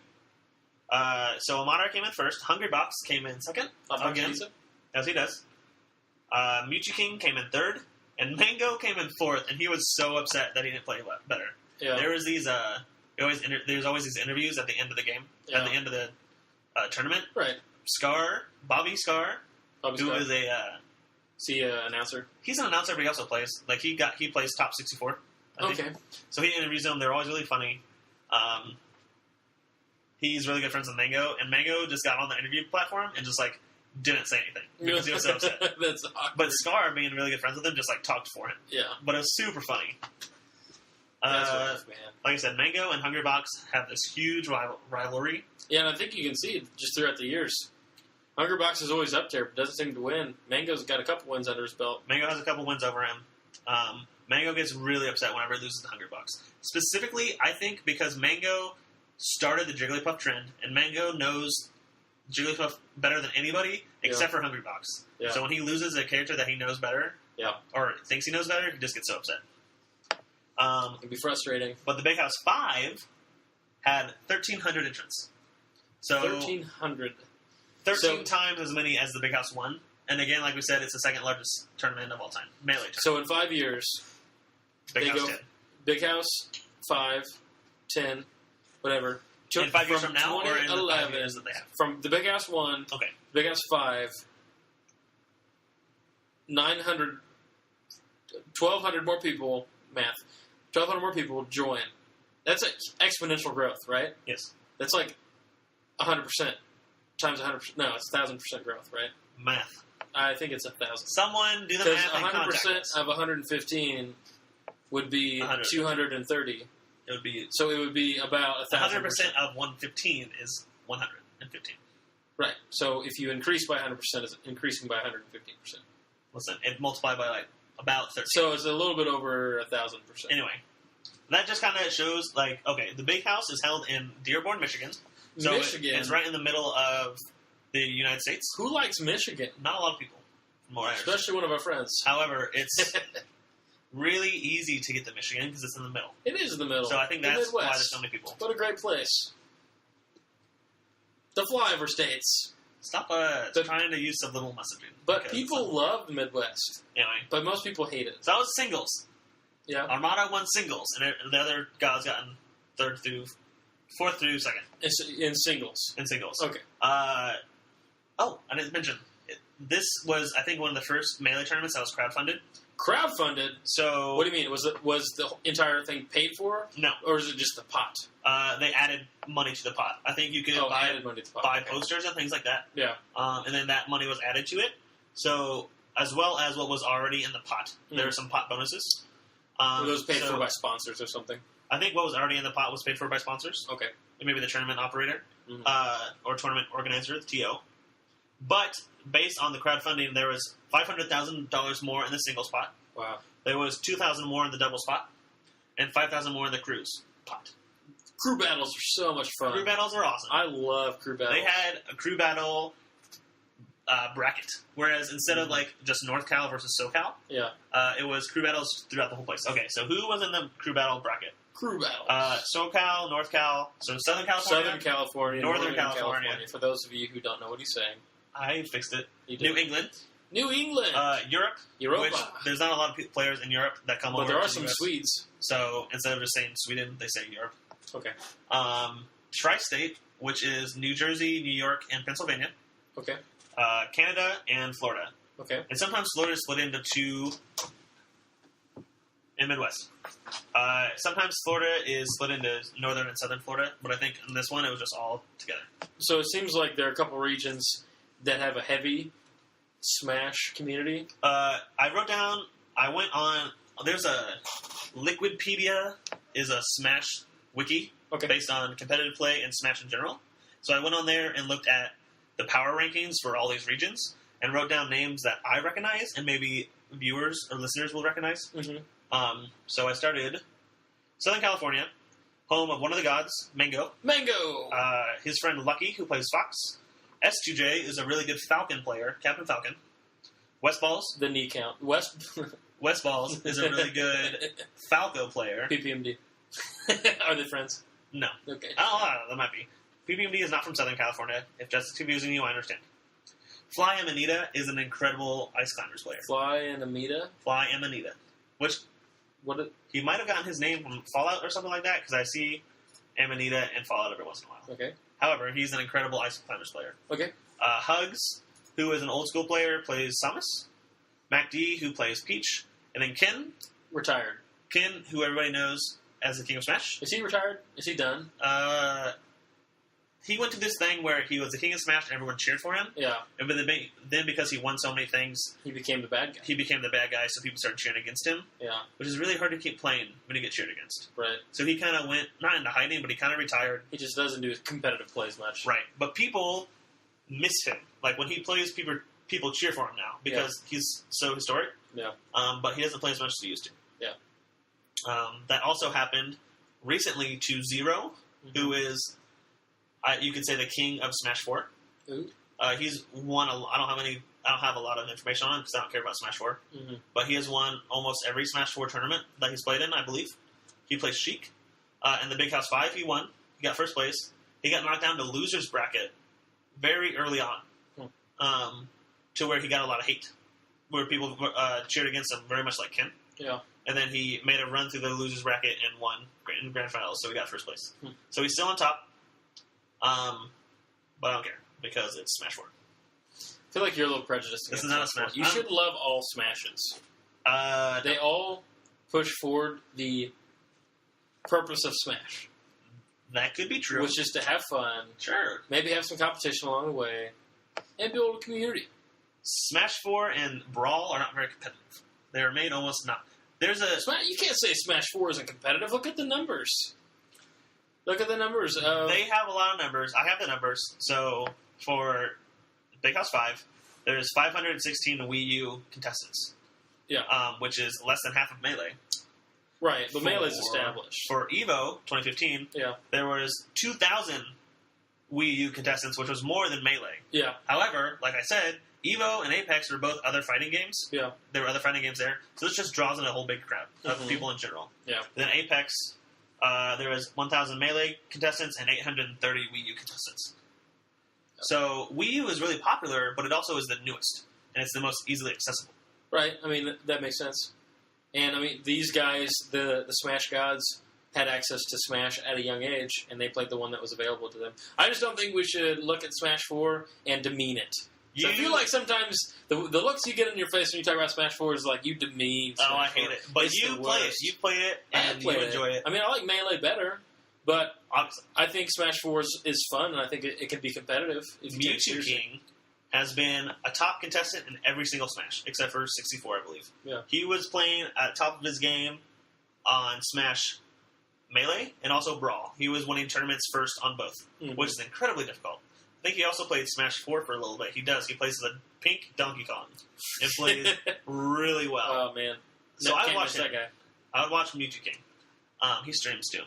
So Amada came in first. Hungry Box came in second. Again, as he does. Mewtwo King came in third. And Mango came in fourth. And he was so upset that he didn't play better. Yeah. There was these... there's always these interviews at the end of the game. Yeah. At the end of the tournament. Right. Bobby Scar, who is a... is he an announcer? He's an announcer, but he also plays. Like, he plays top 64. I think. Okay. So he interviews them. They're always really funny. He's really good friends with Mango, and Mango just got on the interview platform and just, like, didn't say anything because he was so upset. That's awkward. But Scar, being really good friends with him, just, like, talked for him. Yeah. But it was super funny. That's rough, man. Like I said, Mango and Hungry Box have this huge rivalry. Yeah, and I think you can see it just throughout the years. Hungry Box is always up there, but doesn't seem to win. Mango's got a couple wins under his belt. Mango has a couple wins over him. Mango gets really upset whenever he loses to Hungry Box. Specifically, I think because Mango started the Jigglypuff trend, and Mango knows Jigglypuff better than anybody, except for Hungry Box. Yeah. So when he loses a character that he knows better, or thinks he knows better, he just gets so upset. It can be frustrating. But the Big House 5 had 1,300 entrants. So 1,300. 13 times as many as the Big House 1. And again, like we said, it's the second largest tournament of all time. Melee tournament. So in 5 years, Big they House go 10. Big House 5, 10, whatever. In 5 years from now, or in the 5 2011, years that they have? from the Big House 1, Okay. Big House 5, 900, 1,200 more people, math, 1,200 more people join. That's exponential growth, right? Yes. That's like 100% times 100%. No, it's 1,000% growth, right? Math. I think it's 1,000. Someone do the Because math and contact 100% us. of 115 would be 100. 230. It would be... So it would be about 1,000%. 100% of 115 is 115. Right. So if you increase by 100%, it's increasing by 115%. Listen, it multiplied by like about 13. So it's a little bit over 1,000%. Anyway, that just kind of shows, like, okay, the Big House is held in Dearborn, Michigan. So Michigan. It's right in the middle of the United States. Who likes Michigan? Not a lot of people, from what I understand. Especially one of our friends. However, it's really easy to get to Michigan because it's in the middle. It is in the middle. So I think The that's why Midwest. there's so many people. What a great place. The flyover states. Stop trying to use subliminal messaging. But because people love the Midwest. Anyway, But most people hate it. so that was singles. Yeah. Armada won singles, and the other guys got in fourth through second In singles. in singles. Okay. I didn't mention this was, I think, one of the first Melee tournaments that was crowdfunded. Crowdfunded? So What do you mean? Was the entire thing paid for? no, Or is it just the pot? they added money to the pot. I think you could Added money to the pot. buy Okay. posters and things like that. Yeah. And then that money was added to it. So as well as what was already in the pot, there were some pot bonuses. Were those paid so for by sponsors or something? I think what was already in the pot was paid for by sponsors. Okay. Maybe the tournament operator Mhm. or tournament organizer, the TO. But based on the crowdfunding, there was $500,000 more in the singles pot. Wow. There was $2,000 more in the doubles pot, and $5,000 more in the crews pot. Crew battles are so much fun. Crew battles are awesome. I love crew battles. They had a crew battle bracket, whereas instead of like just North Cal versus SoCal, Yeah. it was crew battles throughout the whole place. Okay, so who was in the crew battle bracket? Crew battle. SoCal, North Cal, so Southern California. Southern California, Northern Northern California. For those of you who don't know what he's saying, I fixed it. you did. New England, New England. Europe. Europa. Which there's not a lot of players in Europe that come over. But there are to the some US. Swedes. So instead of just saying Sweden, they say Europe. Okay. Tri-state, which is New Jersey, New York, and Pennsylvania. Okay. Canada and Florida. Okay. And sometimes Florida is split into two in Midwest. Sometimes Florida is split into northern and southern Florida, but I think in this one it was just all together. So it seems like there are a couple regions that have a heavy Smash community. I wrote down, I went on, there's a Liquidpedia is a Smash wiki based on competitive play and Smash in general. So I went on there and looked at the power rankings for all these regions and wrote down names that I recognize and maybe viewers or listeners will recognize. Mm-hmm. So I started Southern California, home of one of the gods, Mango. Mango! His friend Lucky, who plays Fox. S2J is a really good Falcon player, Captain Falcon. West Balls. The knee count. West Balls is a really good Falco player. PPMD. Are they friends? No. Okay. Oh, that might be. PPMD is not from Southern California. If that's confusing you, I understand. Fly Amanita is an incredible Ice Climbers player. Fly and Amita? Fly Amanita. Which, he might have gotten his name from Fallout or something like that, because I see Amanita in Fallout every once in a while. Okay. However, he's an incredible Ice Climbers player. Okay. Hugs, who is an old school player, plays Samus. MacD, who plays Peach. And then Ken. Retired. Ken, who everybody knows as the King of Smash. Is he retired? Is he done? He went to this thing where he was the King of Smash and everyone cheered for him. Yeah. And then because he won so many things, he became the bad guy. He became the bad guy, so people started cheering against him. Yeah. Which is really hard to keep playing when you get cheered against. Right. So he kind of went, not into hiding, but he kind of retired. He just doesn't do competitive plays much. Right. But people miss him. Like, when he plays, people cheer for him now because he's so historic. Yeah. But he doesn't play as much as he used to. Yeah. That also happened recently to Zero, who is, you could say, the king of Smash 4. Ooh. He's won I don't have a lot of information on him because I don't care about Smash 4. Mm-hmm. But he has won almost every Smash 4 tournament that he's played in, I believe. He plays Sheik. In the Big House 5, he won. He got first place. He got knocked down to loser's bracket very early on, to where he got a lot of hate, where people cheered against him, very much like Ken. Yeah. And then he made a run through the loser's bracket and won in Grand Finals, so he got first place. So he's still on top, but I don't care, because it's Smash 4. I feel like you're a little prejudiced. This is not a Smash. You should love all Smashes. They all push forward the purpose of Smash. That could be true. Which is to have fun. Sure. Maybe have some competition along the way. And build a community. Smash 4 and Brawl are not very competitive. They're made almost not. You can't say Smash 4 isn't competitive. Look at the numbers. Look at the numbers. They have a lot of numbers. I have the numbers. So, for Big House 5, there's 516 Wii U contestants. Yeah. Which is less than half of Melee. Right, but Melee's established. For EVO 2015, there was 2,000 Wii U contestants, which was more than Melee. Yeah. However, like I said, EVO and Apex were both other fighting games. Yeah. There were other fighting games there. So this just draws in a whole big crowd of people in general. Yeah. Then Apex, there was 1,000 Melee contestants and 830 Wii U contestants. So Wii U is really popular, but it also is the newest. And it's the most easily accessible. Right. I mean, that makes sense. And, I mean, these guys, the Smash gods, had access to Smash at a young age, and they played the one that was available to them. I just don't think we should look at Smash 4 and demean it. So I feel like sometimes the looks you get in your face when you talk about Smash 4 is like you demean Smash 4. I hate it. But you play it. You play it, and you enjoy it. I mean, I like Melee better, but I think Smash 4 is fun, and I think it can be competitive. Mewtwo King has been a top contestant in every single Smash, except for 64, I believe. Yeah. He was playing at top of his game on Smash Melee and also Brawl. He was winning tournaments first on both, which is incredibly difficult. I think he also played Smash 4 for a little bit. He does. He plays as a pink Donkey Kong and plays really well. Oh, man. So I would watch that guy. I would watch Mewtwo King. He streams, too.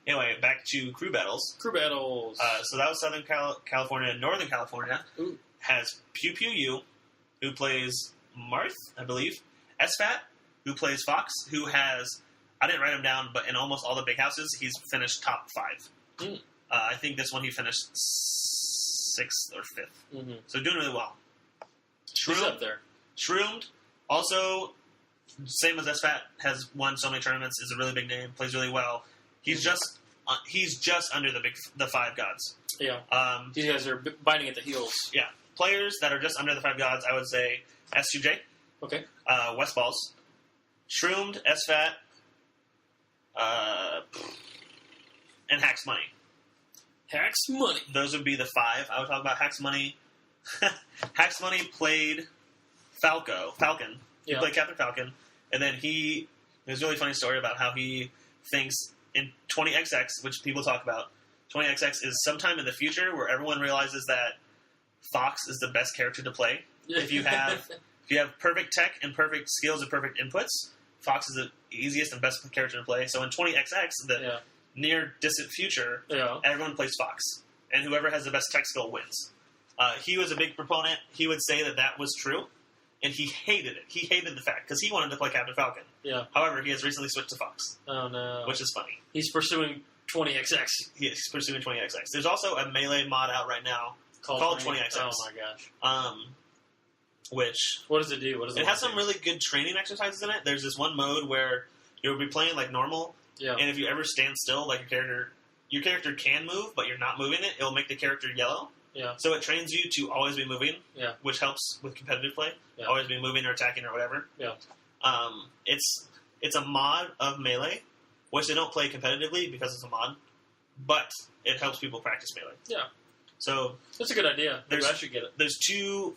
Anyway, back to crew battles. Crew battles. So that was Southern California. Northern California has Pew Pew U, who plays Marth, I believe. SFAT, who plays Fox, who has, I didn't write him down, but in almost all the big houses, he's finished top 5. I think this one he finished 6th or 5th. So doing really well. He's up there. Shroomed, also, same as SFAT, has won so many tournaments, is a really big name, plays really well. He's just under the five gods. Yeah. These guys are biting at the heels. Yeah. Players that are just under the five gods, I would say S2J. Okay. West Balls. Shroomed, SFAT, and Hacks Money. Hacks Money. Those would be the five. I would talk about Hacks Money. Hacks Money played Falcon. He played Captain Falcon. And then there's a really funny story about how he thinks in 20XX, which people talk about, 20XX is sometime in the future where everyone realizes that Fox is the best character to play. If you have perfect tech and perfect skills and perfect inputs, Fox is the easiest and best character to play. So in 20XX, the near distant future, everyone plays Fox, and whoever has the best tech skill wins. He was a big proponent. He would say that was true, and he hated it. He hated the fact because he wanted to play Captain Falcon. Yeah. However, he has recently switched to Fox. Oh no! Which is funny. He's pursuing 20XX. He's pursuing 20XX. There's also a Melee mod out right now called 20XX. Oh my gosh. Which what does it do? It has some really good training exercises in it. There's this one mode where you'll be playing like normal, and if you ever stand still, like your character can move, but you're not moving it, it'll make the character yellow. Yeah. So it trains you to always be moving. Yeah. Which helps with competitive play. Yeah. Always be moving or attacking or whatever. Yeah. It's a mod of Melee, which they don't play competitively because it's a mod, but it helps people practice Melee. Yeah. So that's a good idea. Maybe I should get it. There's two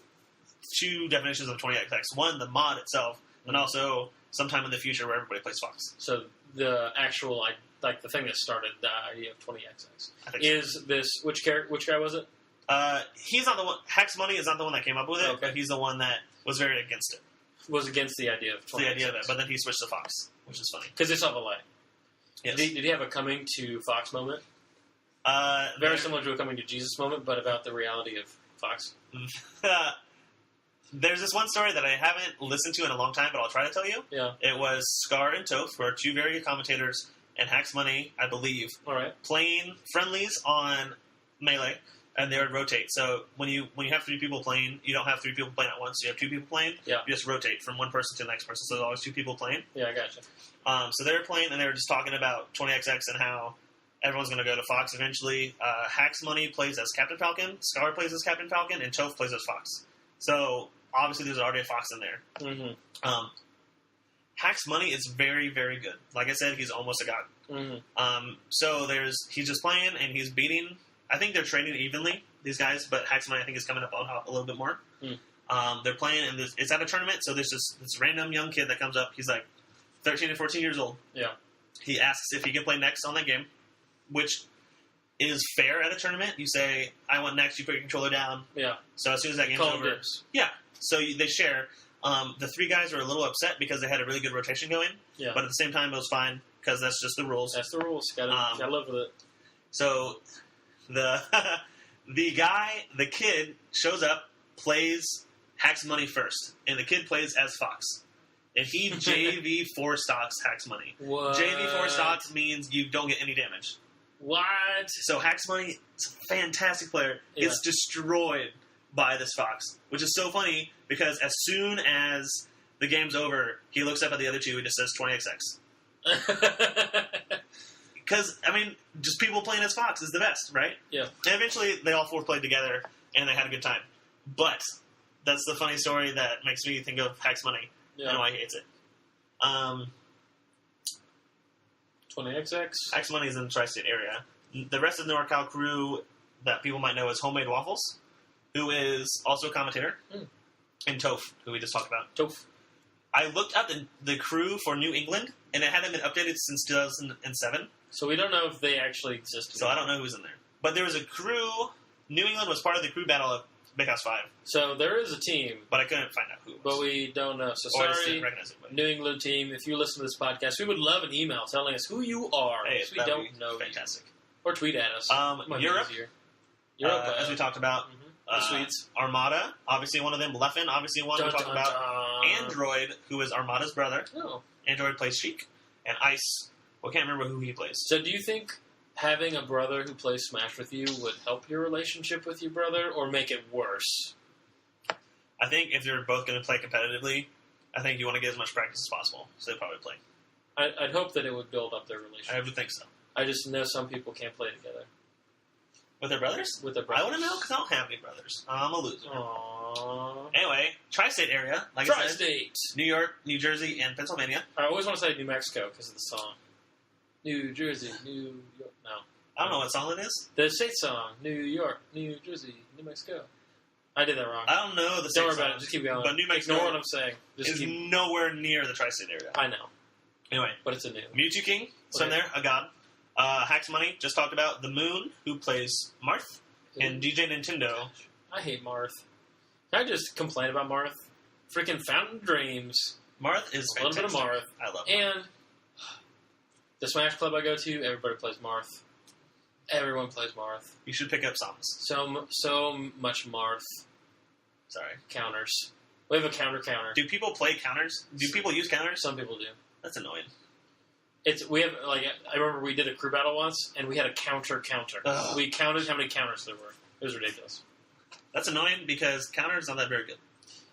definitions of 20XX. One, the mod itself, and also sometime in the future where everybody plays Fox. So the actual, like the thing that started the idea of 20XX is this. Which guy was it? He's not the one. Hacks Money is not the one that came up with it, but he's the one that was very against it. Was against the idea of 20XX. The idea of it, but then he switched to Fox, which is funny. Because it's off a lie. Yes. Did he have a coming to Fox moment? Very similar to a coming to Jesus moment, but about the reality of Fox. There's this one story that I haven't listened to in a long time, but I'll try to tell you. Yeah. It was Scar and Toph, who are two very good commentators, and Hacks Money, I believe, playing friendlies on Melee, and they would rotate. So when you have three people playing, you don't have three people playing at once. You have two people playing. Yeah. You just rotate from one person to the next person. So there's always two people playing. Yeah, I gotcha. So they were playing, and they were just talking about 20XX and how everyone's going to go to Fox eventually. Hacks Money plays as Captain Falcon, Scar plays as Captain Falcon, and Toph plays as Fox. So obviously there's already a Fox in there. Mm-hmm. Hacks Money is very, very good. Like I said, he's almost a god. Mm-hmm. So he's just playing, and he's beating. I think they're trading evenly, these guys, but Hacks Money I think is coming up on top a little bit more. They're playing, and it's at a tournament, so there's this random young kid that comes up. He's like 13 or 14 years old. Yeah. He asks if he can play next on that game, which is fair at a tournament. You say, I want next, you put your controller down. Yeah. So as soon as that game's over... Yeah. So they share. The three guys were a little upset because they had a really good rotation going. Yeah. But at the same time, it was fine because that's just the rules. That's the rules. Gotta live with it. So the kid shows up, plays Hacks Money first, and the kid plays as Fox. And he JV 4 stocks Hacks Money. What? JV 4 stocks means you don't get any damage. What? So Hacks Money is a fantastic player. Yeah. It's destroyed by this Fox, which is so funny because as soon as the game's over, he looks up at the other two and just says 20XX. Because, I mean, just people playing as Fox is the best, right? Yeah. And eventually, they all four played together, and they had a good time. But that's the funny story that makes me think of Hacks Money and why he hates it. 20XX? Hacks Money is in the tri-state area. The rest of the NorCal crew that people might know is Homemade Waffles, who is also a commentator, and Toph, who we just talked about. Toph. I looked up the crew for New England, and it hadn't been updated since 2007. So we don't know if they actually existed. So I don't know who's in there. But there was a crew. New England was part of the crew battle of Big House 5. So there is a team. But I couldn't find out who it was. But we don't know. So or sorry, New England team, if you listen to this podcast, we would love an email telling us who you are. Hey, we don't know. Fantastic. Or tweet at us. Europe, as we talked about. The Swedes. Armada, obviously one of them. Leffen, obviously one we talked about. Android, who is Armada's brother. Oh. Android plays Sheik. And Ice, I can't remember who he plays. So do you think having a brother who plays Smash with you would help your relationship with your brother or make it worse? I think if they're both going to play competitively, I think you want to get as much practice as possible. So they probably play. I'd hope that it would build up their relationship. I would think so. I just know some people can't play together. With their brothers? With their brothers. I wouldn't know because I don't have any brothers. I'm a loser. Aww. Anyway, tri-state area. Like I said, Tri-state. New York, New Jersey, and Pennsylvania. I always want to say New Mexico because of the song. New Jersey, New York. No. I don't know what song it is. The state song. New York, New Jersey, New Mexico. I did that wrong. I don't know the state Don't worry song. about it. Just keep going. But New Mexico Ignore what I'm saying. Just is keep... nowhere near the tri-state area. I know. Anyway. But it's a new. Mewtwo King, so in there, a god. Hacks Money, just talked about. The Moon, who plays Marth. And DJ Nintendo. I hate Marth. Can I just complain about Marth? Freaking Fountain Dreams. Marth is a little bit of Marth. I love Marth. And the Smash Club I go to, everybody plays Marth. Everyone plays Marth. You should pick up songs. So much Marth. Sorry. Counters. We have a counter. Do people play counters? Do people use counters? Some people do. That's annoying. We have, like, I remember we did a crew battle once, and we had a counter. Ugh. We counted how many counters there were. It was ridiculous. That's annoying because counters not that very good.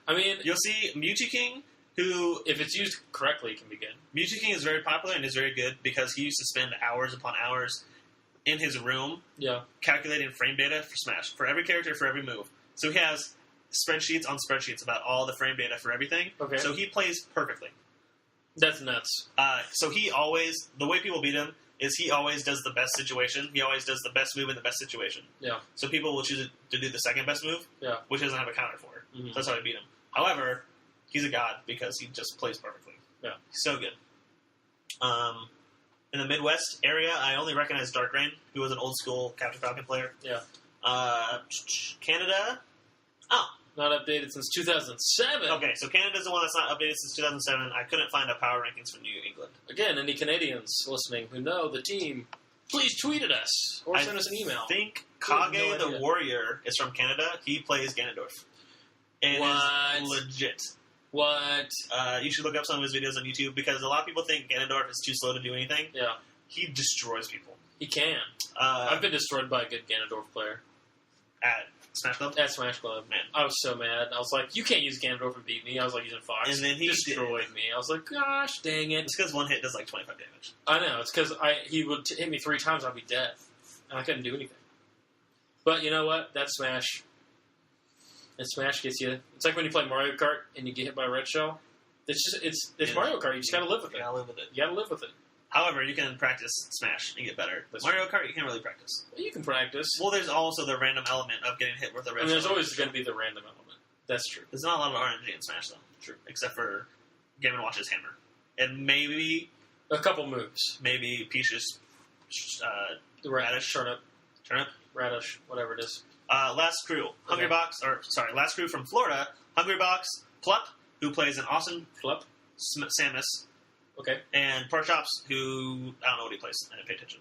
I mean... You'll see Mewtwo King, who... If it's used correctly, it can be good. Mewtwo King is very popular and is very good because he used to spend hours upon hours in his room calculating frame data for Smash. For every character, for every move. So he has spreadsheets on spreadsheets about all the frame data for everything. Okay. So he plays perfectly. That's nuts. So he always, the way people beat him is he always does the best situation. He always does the best move in the best situation. Yeah. So people will choose to do the second best move, which doesn't have a counter for it. Mm-hmm. So that's how I beat him. However, he's a god because he just plays perfectly. Yeah. He's so good. In the Midwest area, I only recognize Dark Rain, who was an old school Captain Falcon player. Yeah. Canada. Oh. Not updated since 2007. Okay, so Canada's the one that's not updated since 2007. I couldn't find a power rankings for New England. Again, any Canadians listening who know the team, please tweet at us or send us an email. I think Kage the Warrior is from Canada. He plays Ganondorf. And is legit. What? You should look up some of his videos on YouTube because a lot of people think Ganondorf is too slow to do anything. Yeah. He destroys people. He can. I've been destroyed by a good Ganondorf player. At Smash Club? At Smash Club. Man. I was so mad. I was like, you can't use Ganondorf and beat me. I was like using Fox. And then he destroyed me. I was like, gosh, dang it. It's because one hit does like 25 damage. I know. It's because he would hit me 3 times, I'd be dead. And I couldn't do anything. But you know what? That's Smash. And Smash gets you. It's like when you play Mario Kart and you get hit by a red shell. It's Mario Kart. You just gotta live with it. You gotta live with it. You gotta live with it. However, you can practice Smash and get better. But Mario Kart, you can't really practice. You can practice. Well, there's also the random element of getting hit with a red shell. There's always going to be the random element. That's true. There's not a lot of RNG in Smash, though. True. Except for Game & Watch's hammer. And maybe... a couple moves. Maybe Peach's radish. Turnip. Turnip? Radish. Whatever it is. Last crew. Last crew from Florida. Hungrybox, Plup, who plays an awesome... Plup? Samus. Okay. And Pork Chops, who... I don't know what he plays. I didn't pay attention.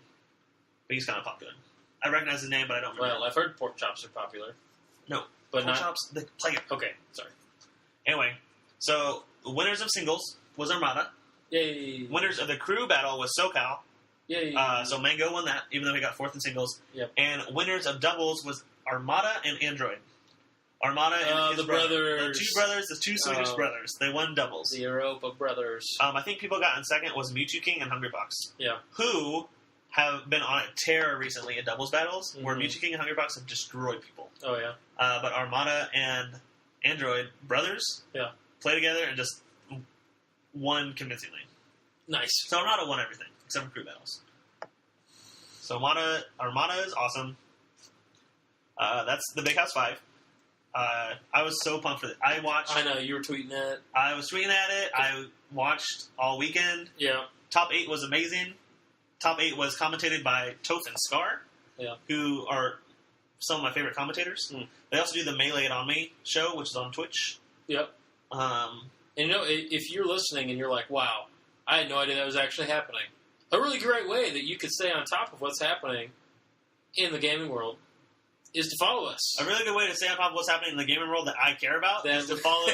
But he's kind of popular. I recognize his name, but I don't remember. Well, I've heard Pork Chops are popular. No. But Pork Chops, the player. Okay, sorry. Anyway, so the winners of singles was Armada. Yay. Winners of the crew battle was SoCal. Yay. So Mango won that, even though he got 4th in singles. Yep. And winners of doubles was Armada and Android. Armada and his the brothers. The 2 brothers, the 2 Swedish brothers. They won doubles. The Europa brothers. I think people got in second was Mewtwo King and Hungrybox. Yeah. Who have been on a tear recently in doubles battles, where Mewtwo King and Hungrybox have destroyed people. Oh, yeah. But Armada and Android brothers play together and just won convincingly. Nice. So Armada won everything, except for crew battles. So Armada is awesome. That's the Big House 5. I was so pumped for it. I know, you were tweeting it. I was tweeting at it. I watched all weekend. Yeah. Top 8 was amazing. Top 8 was commentated by Toph and Scar, who are some of my favorite commentators. They also do the Melee It On Me show, which is on Twitch. Yep. And if you're listening and you're like, wow, I had no idea that was actually happening. A really great way that you could stay on top of what's happening in the gaming world is to follow us. A really good way to stay on top of what's happening in the gaming world that I care about is to follow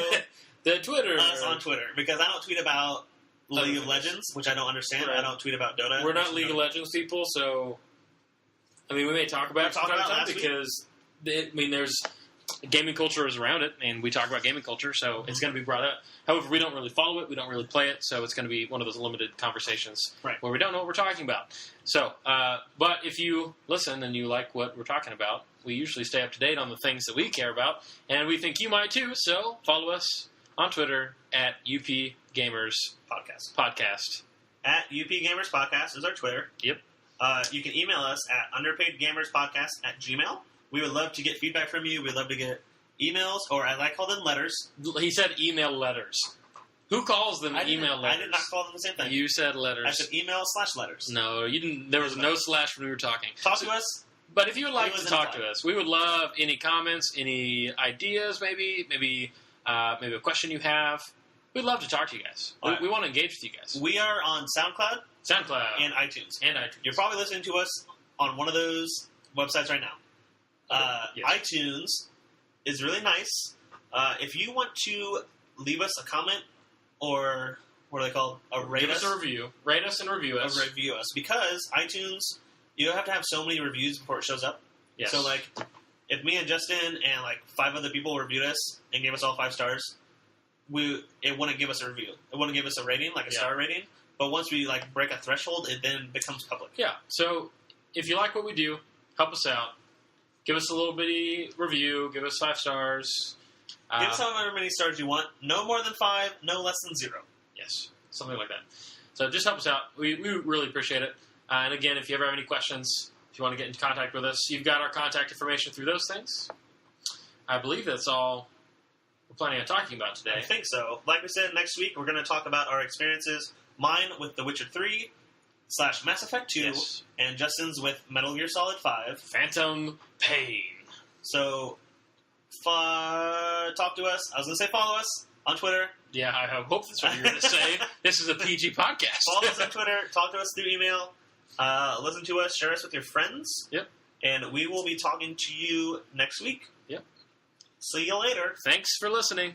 the Twitter. Us on Twitter, because I don't tweet about League of Legends, which I don't understand. Right. I don't tweet about Dota. We're not League of Legends people, so I mean, we may talk about it from time to time because there's gaming culture is around it, and we talk about gaming culture, so it's going to be brought up. However, we don't really follow it, we don't really play it, so it's going to be one of those limited conversations where we don't know what we're talking about. So, but if you listen and you like what we're talking about, we usually stay up to date on the things that we care about, and we think you might too, so follow us on Twitter at UP Gamers Podcast. At UP Gamers Podcast is our Twitter. Yep. You can email us at underpaidgamerspodcast@gmail.com. We would love to get feedback from you. We'd love to get emails, or I call them letters. He said email letters. Who calls them email letters? I did not call them the same thing. You said letters. I said email/letters. No, you didn't. There was no slash when we were talking. Talk to us. But if you would like to talk to us, we would love any comments, any ideas, maybe a question you have. We'd love to talk to you guys. We want to engage with you guys. We are on SoundCloud, and iTunes. And iTunes. You're probably listening to us on one of those websites right now. Yes. iTunes is really nice. If you want to leave us a comment or what are they called? Give us a review. Rate us and review us. Review us. Because iTunes, you have to have so many reviews before it shows up. Yes. So, like, if me and Justin and, like, 5 other people reviewed us and gave us all 5 stars, it wouldn't give us a review. It wouldn't give us a rating, like a star rating. But once we, like, break a threshold, it then becomes public. Yeah. So, if you like what we do, help us out. Give us a little bitty review. Give us 5 stars. Give us however many stars you want. No more than 5. No less than 0. Yes. Something like that. So just help us out. We really appreciate it. And again, if you ever have any questions, if you want to get in contact with us, you've got our contact information through those things. I believe that's all we're planning on talking about today. I think so. Like we said, next week we're going to talk about our experiences. Mine with The Witcher 3 / Mass Effect 2, and Justin's with Metal Gear Solid 5. Phantom Pain. So, talk to us. I was going to say follow us on Twitter. Yeah, I hope that's what you're going to say. This is a PG podcast. Follow us on Twitter. Talk to us through email. Listen to us. Share us with your friends. Yep. And we will be talking to you next week. Yep. See you later. Thanks for listening.